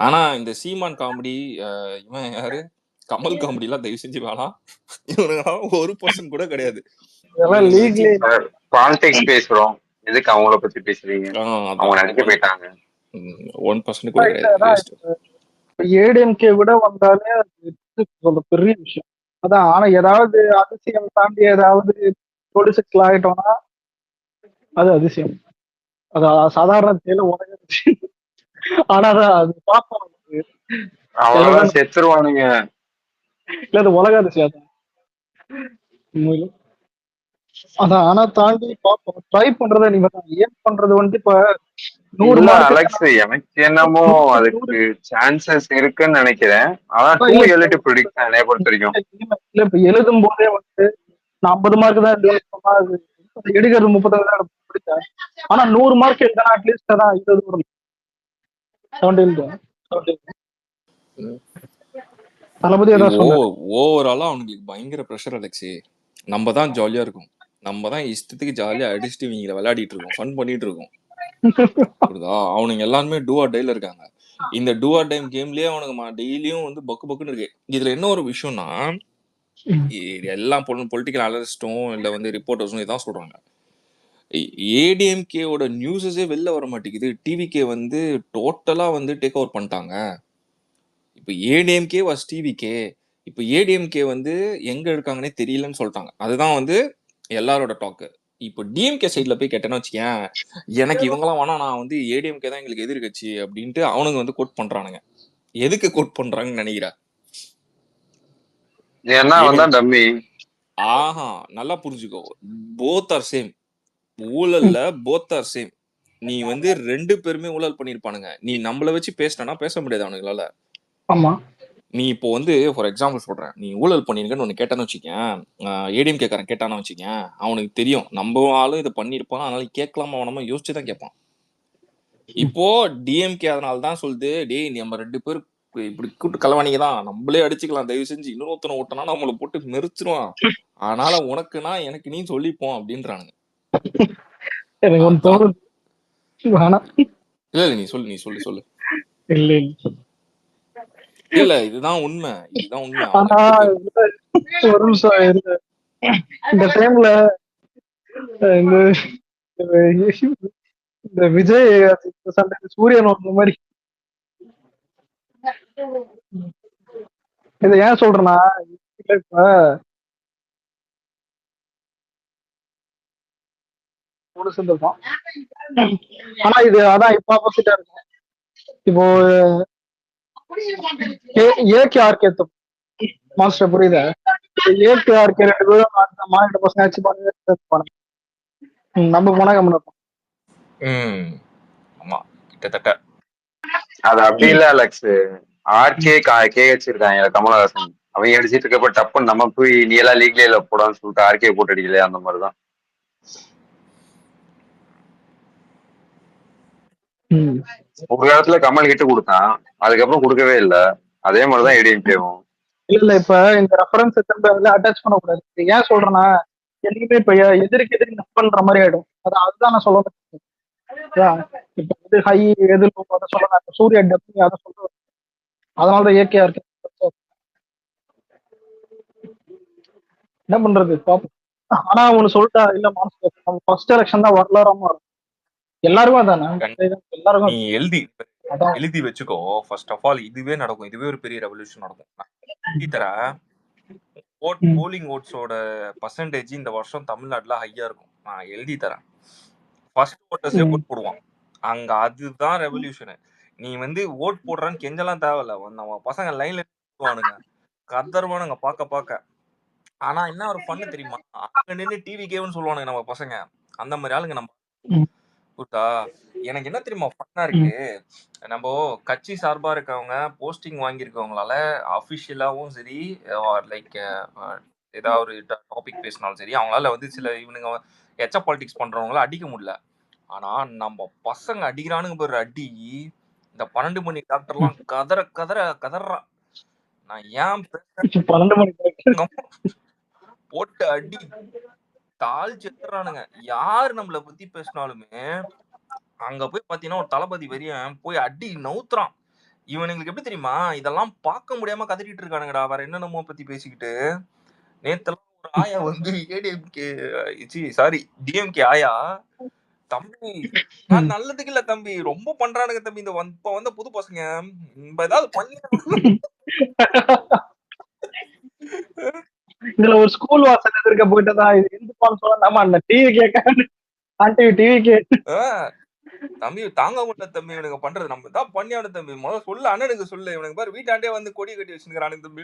ஆனா இந்த சீமான் காமெடி, இவன் யாரு கமல் காமெடி எல்லாம் தயவு செஞ்சு வேணாம். இவனுங்களாம் 1% கூட கிடையாது. இதெல்லாம் இவனுங்களை வச்சு லீக்லி பாலிடிக்ஸ் பேசுறோம், எதுக்கு அவங்கள பத்தி பேசுறீங்க? அவங்க அதான் நடிக்க போயிட்டாங்க. 1% கூட இல்ல. கிடையாது. அதான் Waste. இப்ப ஏடிஎம்கே விட வந்தாலே அது ஒரு பெரிய விஷயம். அதான். ஆனா ஏதாவது அதிசயம் தாண்டி ஏதாவது பொலிட்டிக்ஸ்ல ஆயிட்டோம்னா அது அதிசயம். அது சாதாரண செயல உலக அதிசயம். ஆனா அது பார்ப்போம். அவ்வளவுதான் செத்துருவானுங்க. இல்ல, அது உலக அதிசயம் தான். உண்மையில. அதான். ஆனா தாண்டி பார்ப்போம். ட்ரை பண்றதை நீங்க ஏன் பண்றது வந்து இப்ப 100 இல்ல மார்க் அலெக்ஸ், எனக்கு என்னமோ அதுக்கு சான்சஸ் இருக்குன்னு நினைக்கிறேன். ஆனா டூ எலிட்டி ப்ரிடிக்ட் தான் என்னைய பொறுத்த வரைக்கும். இல்ல, இப்ப எழுதும் போதே வந்து நான் 50 மார்க் தான் எழுதுனா அது எடுக்கிறது 35 தான் பிடிச்சேன். ஆனா 100 மார்க் எழுதுனா அட்லீஸ்ட் அதான் 20 வரும். 70 எழுதுவேன். தளபதி ஏதாவது சொன்னாரு. ஓவராலா அவனுக்கு பயங்கர ப்ரெஷர் அலெக்ஸி. நம்ம தான் ஜாலியா இருக்கும், நம்ம தான் இஷ்டத்துக்கு ஜாலியா அடிச்சுட்டு இவங்களை விளையாடிட்டு இருக்கோம், ஃபன் பண்ணிட்டு இருக்கோம், புரியுதா? அவனுங்க எல்லாருமே டூ ஆர் டைல இருக்காங்க. இந்த டூ ஆர் டைம் கேம்லயே அவனுக்கு டெய்லியும் வந்து பக்கு பக்குன்னு இருக்கு. இதுல என்ன ஒரு விஷயம்னா, எல்லாம் பொலிட்டிக்கல் அனலிஸ்டும் இல்ல வந்து ரிப்போர்ட்டர்ஸும் இதான் சொல்றாங்க, ஏடிஎம்கேவோட நியூஸஸே வெளில வர மாட்டேங்குது, டிவிகே வந்து டோட்டலா வந்து டேக் ஓவர் பண்ணிட்டாங்க. இப்போ ஏடிஎம்கே வாஸ் டிவிகே, இப்போ ஏடிஎம்கே வந்து எங்க இருக்காங்கன்னே தெரியலன்னு சொல்லிட்டாங்க. அதுதான் வந்து எல்லாரோட டாக்கு. இப்போ டிஎம்கே சைட்ல போய் கேட்டேன்னு வச்சுக்கேன், எனக்கு இவங்கெல்லாம் வேணா, நான் வந்து ஏடிஎம்கே தான் எங்களுக்கு எதிர்கட்சி அப்படின்ட்டு அவனுங்க வந்து கோட் பண்றானுங்க. எதுக்கு கோட் பண்றாங்கன்னு நினைக்கிறா? ஏன்னா வந்தா டம்மி. ஆஹா, நல்லா புரிஞ்சுக்கோ, போத் ஆர் சேம். ஊழல்ல போத் ஆர் சேம். நீ வந்து ரெண்டு பேருமே ஊழல் பண்ணிருப்பானுங்க. நீ நம்மள வச்சு பேசினா பேச முடியாது அவனுங்களால. ஆமா. நீ இப்போ வந்து ஃபார் எக்ஸாம்பிள் சொல்றேன், நீ ஊழல் பண்ணிருக்கன்னு ஒன்னு கேட்டான்னு வச்சுக்கேன், ஏடிஎம்கே காரன் கேட்டான்னு வச்சுக்கேன், அவனுக்கு தெரியும் நம்ம ஆளும் இதை பண்ணிருப்பான், அதனால கேட்கலாமா வேணாமா யோசிச்சுதான் கேட்பான். இப்போ டிஎம்கே அதனால தான் சொல்லுது, டேய் நம்ம ரெண்டு பேர் இப்படி கூட்டு கலவானிங்க தான், நம்மளே அடிச்சுக்கலாம், தயவு செஞ்சு இன்னொருத்தனை ஓட்டனா நம்மளை போட்டு மெரிச்சிருவான், அதனால உனக்குனா எனக்கு நீ சொல்லிப்போம் அப்படின்றானுங்க. எனக்கு ஒன்று தோணுது. வேணாம். இல்ல இல்ல, நீ சொல்லு நீ சொல்லு சொல்லு. இல்ல இல்ல. இல்ல இல்ல, இதுதான் உண்மை, இதுதான் உண்மை. ஆனா அவங்க ஒரு நிமிஷம் இரு. இந்த டைம்ல இந்த இந்த விஜய் சண்டை சூரியன் வந்த மாதிரி இதை ஏன் சொல்றேன்னா, இப்ப ஒரு சேர்ந்துருக்கோம். ஆனா இது அதான் இப்ப ஆப்போசிட்டா இருக்கும். இப்போ ஏகே ஆர்கே மாஸ்டர் புரியுதா? ஏகே ஆர்கே 2 பேரும் அந்த மாநில பசங்க ஆச்சு பாருங்க. நம்ம போனா கம்மி ம் ஆமா கிட்டத்தட்ட அது அப்படி இல்ல அலெக்ஸ். ஆர்கே கேஹெச் இருக்காங்க கமலஹாசன், அவங்க அடிச்சிட்டு இருக்கப்ப டப்புன்னு நம்ம போய் நீ எல்லாம் லீக்ல இல்ல போடான்னு சொல்லிட்டு ஆர்கே போட்டு அடிக்கலையா, அந்த மாதிரிதான். ஒரு காலத்துல கமல் கிட்ட கொடுத்தான், அதுக்கப்புறம் கொடுக்கவே இல்ல. அதே மாதிரிதான் ஏடிஎம்கேவும். இல்ல இப்ப இந்த ரெஃபரன்ஸ் அட்டாச் பண்ணக்கூடாது. ஏன் சொல்றேன்னா, என்னைக்குமே இப்ப எதிர்க்கு நப் பண்ற மாதிரி ஆயிடும். அதுதான் நான் சொல்ல. இப்ப எது ஹை எது லோ அதை சொல்லலாம். சூர்யா டெப்னி அதை சொல்றேன். அதனாலதான் ஏகே இருக்கு. என்ன பண்றது பாப்போம். ஆனா ஒண்ணு சொல்லிட்டா இல்ல மாஸ்டர் ஃபர்ஸ்ட் எலெக்ஷன் தான் வரலாறாம இருக்கும். எல்லாருக்கும் அதானே, எல்லாருக்கும் நீ எழுதி வச்சுக்கோ. ஃபர்ஸ்ட் ஆஃப் ஆல் இதுவே நடக்கும், இதுவே ஒரு பெரிய ரெவல்யூஷன் நடக்கும். போலிங் ஓட்ஸோட பர்சன்டேஜ் இந்த வருஷம் தமிழ்நாட்டுல ஹையா இருக்கும். நான் எழுதி தரேன். ஃபர்ஸ்ட் ஓட்டர்ஸே ஓட் போடுவான் அங்க. அதுதான் ரெவல்யூஷனு. நீ ஓட் போடுறான்னு கெஞ்சலாம் தேவையில்ல. நம்ம பசங்க லைன்ல போடுவானுங்க, கதர்வானுங்க பார்க்க. ஆனா என்ன ஒரு பண்ணு தெரியுமா, அங்க நின்று டிவி கேவ்னு சொல்லுவானுங்க நம்ம பசங்க. அந்த மாதிரி ஆளுங்க நம்ம. புரியுதா? எனக்கு என்ன தெரியுமா பண்ணா இருக்கு, நம்ம கட்சி சார்பா இருக்கவங்க போஸ்டிங் வாங்கியிருக்கவங்களால அபிஷியலாவும் சரி, லைக் ஏதாவது ஒரு டாபிக் பேசினாலும் சரி, அவங்களால சில இவனுங்க எச்ச பாலிடிக்ஸ் பண்றவங்கள அடிக்க முடியல. ஆனா நம்ம பசங்க அடிக்கிறானுங்க பேர் அடி. இந்த 12 மணி டாக்டர்லாம் கதறான். நான் ஏன் 12 மணி போட்டு அடி தாழ்ச்சி எடுத்துறானுங்க. யாரு நம்மள பத்தி பேசினாலுமே அங்க போய் பாத்தீங்கன்னா ஒரு தளபதி வெறியன் போய் அடி நவுத்துறான். இவனுங்களுக்கு எப்படி தெரியுமா, இதெல்லாம் பார்க்க முடியாம கதறிட்டு இருக்கானுங்கடா, வேற என்னென்னமோ பத்தி பேசிக்கிட்டு. நேத்தெல்லாம் ஒரு ஆயா ஏடிஎம்கே சாரி டிஎம்கே ஆயா, தம்பி நான் நல்லதுக்கு இல்ல தம்பி, ரொம்ப பண்றானுங்க தம்பி இந்த இப்ப வந்த புது பசங்க, ஏதாவது பண்ணி இதுல ஒரு ஸ்கூல் வாசல் எதிர்க்க போயிட்டதான் இது எந்த சொல்ல நம்ம அந்த டிவி கேட்க ஆண்டி டிவி கேட்டு தம்பி தாங்க முடியல தம்பி இவனுக்கு பண்றது. நம்ம தான் பண்ணியானு தம்பி, முதல்ல சொல்லு அண்ணனுக்கு சொல்லு. இவனுக்கு பாரு வீட்டாண்டே கொடி கட்டி வச்சுக்கிறானுங்க தம்பி.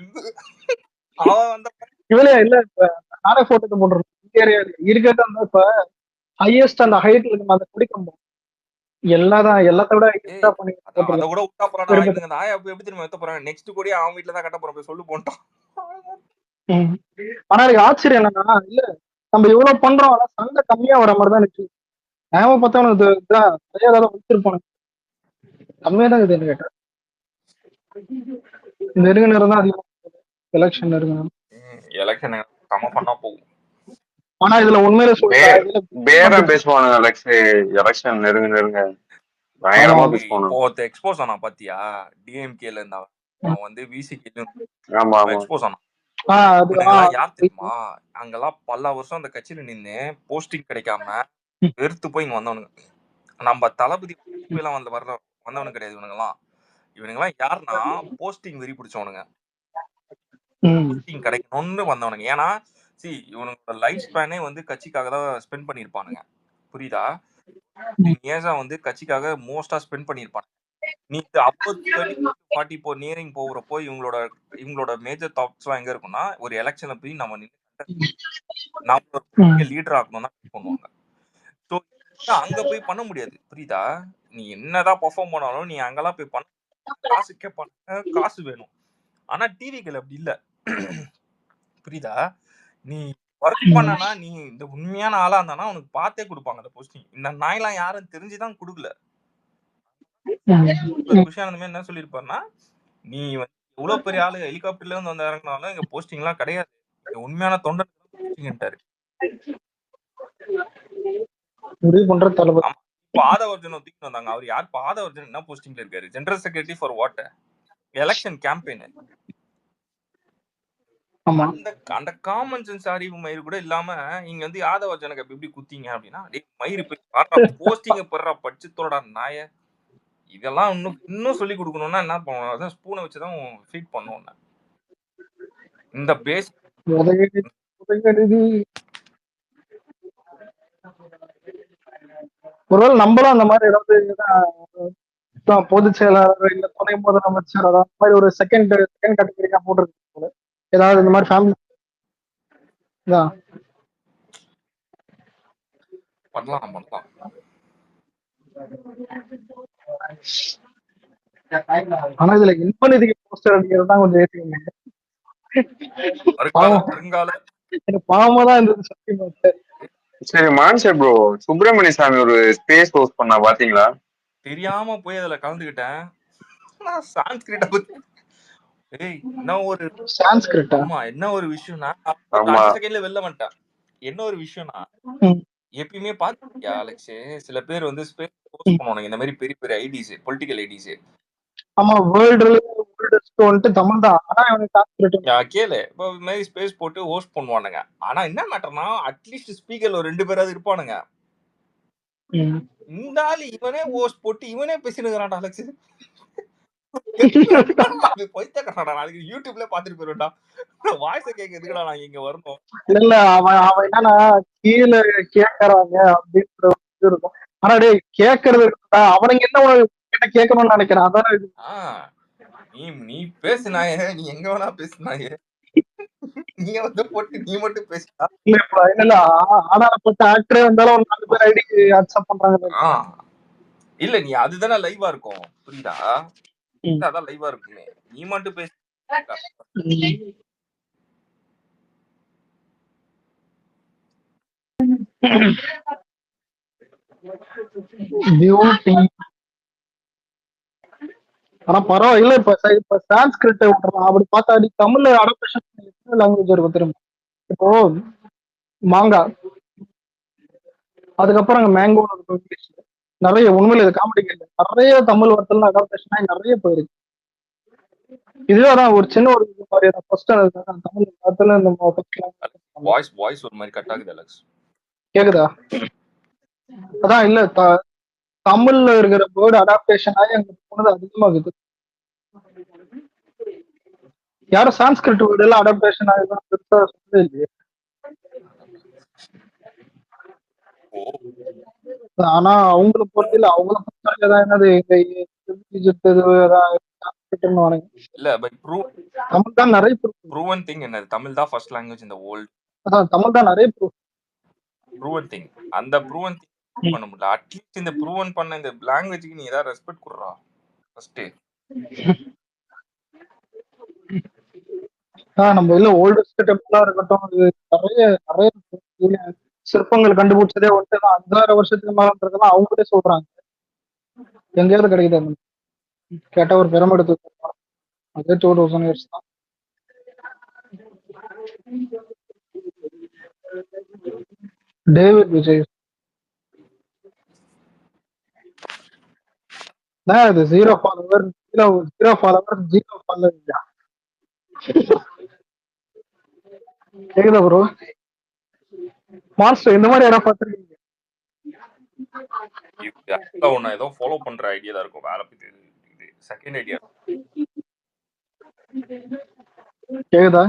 அவன் வந்த இவளே இல்ல. இப்ப நானே போட்டோ போடுறேன் இருக்கிறது. இப்ப ஹையஸ்ட் அந்த ஹைட்ல இருக்கு அந்த கொடி கம்பம் எல்லாதான் எல்லாத்தோட அத கூட விட்டா போறான். இவங்க அந்த ஆயா எப்படி திரும்ப வைத்த போறாங்க, நெக்ஸ்ட் கூட அவன் வீட்டுல தான் கட்ட போறோம் போய் சொல்லு போன்ட்டான். ஆனா எனக்கு ஆச்சரியம் என்னன்னா, இல்ல நம்ம இவ்வளவு பண்றோம் ஆனா சண்டை கம்மியா வர மாதிரிதான் இருக்கு. நான் பார்த்தா உனக்கு வச்சிருப்பானு கம்மியா தான் இருக்குது கேட்டேன். நெருங்க நேரம் தான் அதிகமா எலெக்ஷன் எலெக்ஷன் கம்ம பண்ணா போகும். ஆனா இதுல உண்மையில பேரம் பேசுவானுங்க அலெக்ஸ். எலெக்ஷன் நெருங்க பயங்கரமா பேசுவானுங்க. இப்போ எக்ஸ்போஸ் ஆனா பாத்தியா, டிஎம்கேல இருந்தான் அவன் விசிகே எக்ஸ்போஸ் ஆனான். யார் தெரியுமா, அங்கெல்லாம் பல வருஷம் அந்த கட்சியில நின்னு போஸ்டிங் கிடைக்காம வெறுத்து போய் இங்க வந்தவனுங்க. நம்ம தளபதி எல்லாம் வந்தவனு கிடையாது. இவனுங்கெல்லாம் யாருன்னா போஸ்டிங் வெறி பிடிச்சவனுங்க, போஸ்டிங் கிடைக்கணும்னு வந்தவனுங்க. ஏன்னா இவனோட லைஃப் ஸ்பேனே கட்சிக்காக தான் ஸ்பெண்ட் பண்ணிருப்பானுங்க. புரியுதா? இயர்ஸா கட்சிக்காக மோஸ்டா ஸ்பெண்ட் பண்ணிருப்பானுங்க. நீ 40 நியரிங் போகிறப்போ இவங்களோட மேஜர் தாட்ஸ் எல்லாம் எங்க இருக்கும்னா, ஒரு எலெக்ஷன்ல போய் நம்ம லீடர் ஆகணும் தான் பண்ணுவாங்க. ஸோ அங்க போய் பண்ண முடியாது. புரியுதா? நீ என்னதான் பெர்ஃபார்ம் பண்ணாலும் நீ அங்கெல்லாம் போய் பண்ண காசுக்கே பண்ண காசு வேணும். ஆனா டிவிகள் அப்படி இல்ல. புரியுதா? நீ ஒர்க் பண்ணனா, நீ இந்த உண்மையான ஆளா இருந்தானா உனக்கு பார்த்தே கொடுப்பாங்க அந்த போஸ்டிங். இந்த நாயெல்லாம் யாரும் தெரிஞ்சுதான் கொடுக்கல. குஷானந்தமே என்ன சொல்லியிருப்பாருன்னா, நீ இவ்வளவு பெரிய ஆளு ஹெலிகாப்டர்ல இருந்து வந்து இறங்கினாலும் இங்க போஸ்டிங் எல்லாம் கிடையாது, உண்மையான தொண்டர் போஸ்டிங்ட்டாரு. முடிவு பண்ற தளபதி. பாதவர்ஜனை தூக்கி வந்தாங்க. அவர் யார்? பாதவர்ஜன் என்ன போஸ்டிங்ல இருக்காரு? General secretary for what? Election campaign. ஆமா அந்த அந்த காமன் சென்ஸ் அறிவு மயிறு கூட இல்லாம இங்க வந்து யாதவர்ஜனுக்கு எப்படி குத்திங்க அப்படின்னா, டேய் மயிறு போஸ்டிங்க பெறா பட்சத்தோட நாய. இதெல்லாம் இன்னும் சொல்லி கொடுக்கணும்னா என்ன பண்ணணும்? அதான் ஸ்பூனை வச்சுதான் ஃபீட் பண்ணணும். இந்த பேஸ் உதயநிதி உதயநிதி ஒருவேளை நம்மளும் அந்த மாதிரி ஏதாவது பொதுச் செயலாளர் இல்ல துணை முதலமைச்சர் அதாவது அந்த மாதிரி ஒரு செகண்ட் கேட்டகரியா போட்டிருக்கு போல. ஏதாவது இந்த மாதிரி ஃபேமிலி தான். பண்ணலாம். ஆனா இதுல இன்பநிதிக்கு போஸ்டர் அடிக்கிறது தான் கொஞ்சம் ஏற்றுங்க. வருங்கால எனக்கு பாவமா தான் இருந்தது சத்தியமா. சரி மான்சே ப்ரோ, சுப்பிரமணிய சாமி ஒரு ஸ்பேஸ் ஹோஸ்ட் பண்ணா பாத்தீங்களா? தெரியாம போய் அதுல கலந்துக்கிட்டேன். நான் சான்ஸ்கிரிட்ட பத்தி என்ன ஒரு சான்ஸ்கிரிட்டா? ஆமா, என்ன ஒரு விஷயம்னா ஆமா 5 செகண்ட்ல வெளில வந்துட்டேன். என்ன ஒரு விஷயம்னா, எப்பயுமே பாத்தியா அலெக்ஸ், சில பேர் வந்து ஸ்பேஸ் போஸ்ட் பண்ணுவாங்க இந்த மாதிரி பெரிய பெரிய ஐடிஸ், பொலிட்டிக்கல் ஐடிஸ். ஆமா வேர்ல்டு தமிழ் தான். ஆனா இவனுக்கு சான்ஸ்கிரிட் கேளு, இப்போ இந்த மாதிரி ஸ்பேஸ் போட்டு ஹோஸ்ட் பண்ணுவானுங்க. ஆனா என்ன மேட்டர்னா அட்லீஸ்ட் ஸ்பீக்கர்ல ஒரு 2 பேராவது இருப்பானுங்க. இந்த ஆளு இவனே ஹோஸ்ட் போட்டு இவனே பேசினுக்கிறான்டா அலெக்ஸ். நாளைக்கு யூடியூப்ல பாத்துட்டு போயிருவேன்டா. வாய்ஸ கேட்க எதுக்குடா நாங்க இங்க வரணும்? இல்ல அவன் என்னன்னா கீழே கேக்குறாங்க அப்படின்ற இருக்கும். ஆனா டேய் கேக்குறது அவனுங்க என்ன கேட்கணும்னு நினைக்கிறான். அதானே நீ பேசுனாயே, நீ எங்க வேணா பேசுனாயே, நீ வந்து போட்டு நீ மட்டும் பேசுறா. இல்ல ஆனாப்பட்ட ஆக்டரே வந்தாலும் ஒரு 4 பேர் ஐடி அக்செப்ட் பண்றாங்க. இல்ல நீ அதுதானே லைவா இருக்கும், புரியுதா? அதான் லைவா இருக்குமே, நீ மட்டும் பேச. ஆனா பரவாயில்ல. இப்ப சான்ஸ்கிரிட் விட்டுறலாம். அப்படி பார்த்தா தமிழ்ல அடாப்டேஷன் எத்தனை லாங்குவேஜ் இருக்கும் தெரியுமா? இப்போ மாங்கா, அதுக்கப்புறம் அங்க மேங்கோ இங்கிலீஷ் நிறைய. உண்மையில இது காமெடி இல்லை, நிறைய தமிழ் வார்த்தைலாம் அடாப்டேஷன் நிறைய போயிருக்கு. இதுதான் ஒரு சின்ன ஒரு மாதிரியான ஃபர்ஸ்ட் தமிழ் வார்த்தையில இந்த வாய்ஸ் ஒரு மாதிரி கட் ஆகுது அலெக்ஸ். கேக்குதா? அதான் இல்ல தமிழ்ல இருக்கிற வேர்டு அடாப்டேஷன் ஆகி அங்க போனது அதிகமாகுது. யாரும் சான்ஸ்கிரிட் வேர்டு எல்லாம் அடாப்டேஷன் ஆகிதான் பெருசா சொல்றதே இல்லையே. ஆனா அவங்கள பொறுத்தில்ல, அவங்கள பொறுத்தவரைக்கும் என்னது இல்ல பட் தமிழ் தான் நிறைய ப்ரூவன் திங். என்னது தமிழ் தான் ஃபர்ஸ்ட் லாங்குவேஜ் இந்த வேர்ல்ட். அதான் தமிழ் தான் நிறைய ப்ரூவன் திங். அந்த ப்ரூவன் திங் பண்ண முடியல. அட்லீஸ்ட் இந்த ப்ரூவன் பண்ண இந்த லாங்குவேஜ்க்கு நீ ஏதாவது ரெஸ்பெக்ட் கொடுறா ஃபர்ஸ்ட். நம்ம இல்ல ஓல்டஸ்ட் டெம்பிளா இருக்கட்டும், நிறைய நிறைய சிற்பங்கள் கண்டுபிடிச்சதே வந்துட்டு 5000 வருஷத்துக்கு மேலன்றதெல்லாம் அவங்களே சொல்றாங்க. எங்கேயாவது கிடைக்குது கேட்ட ஒரு பிரமிடு அதே 2000 இயர்ஸ் தான். டேவிட் விஜய் இது 0 ஃபாலோவர் 0 ஃபாலோவர் 0 ஃபாலோவர். கேக்குதா ப்ரோ? மாஸ்டர் இந்த மாதிரி யாரா பாத்துருக்கீங்க? ஏதோ ஃபாலோ பண்ற ஐடியா தான் இருக்கும். வேற பத்தி இது செகண்ட் ஐடியா. கேக்குதா?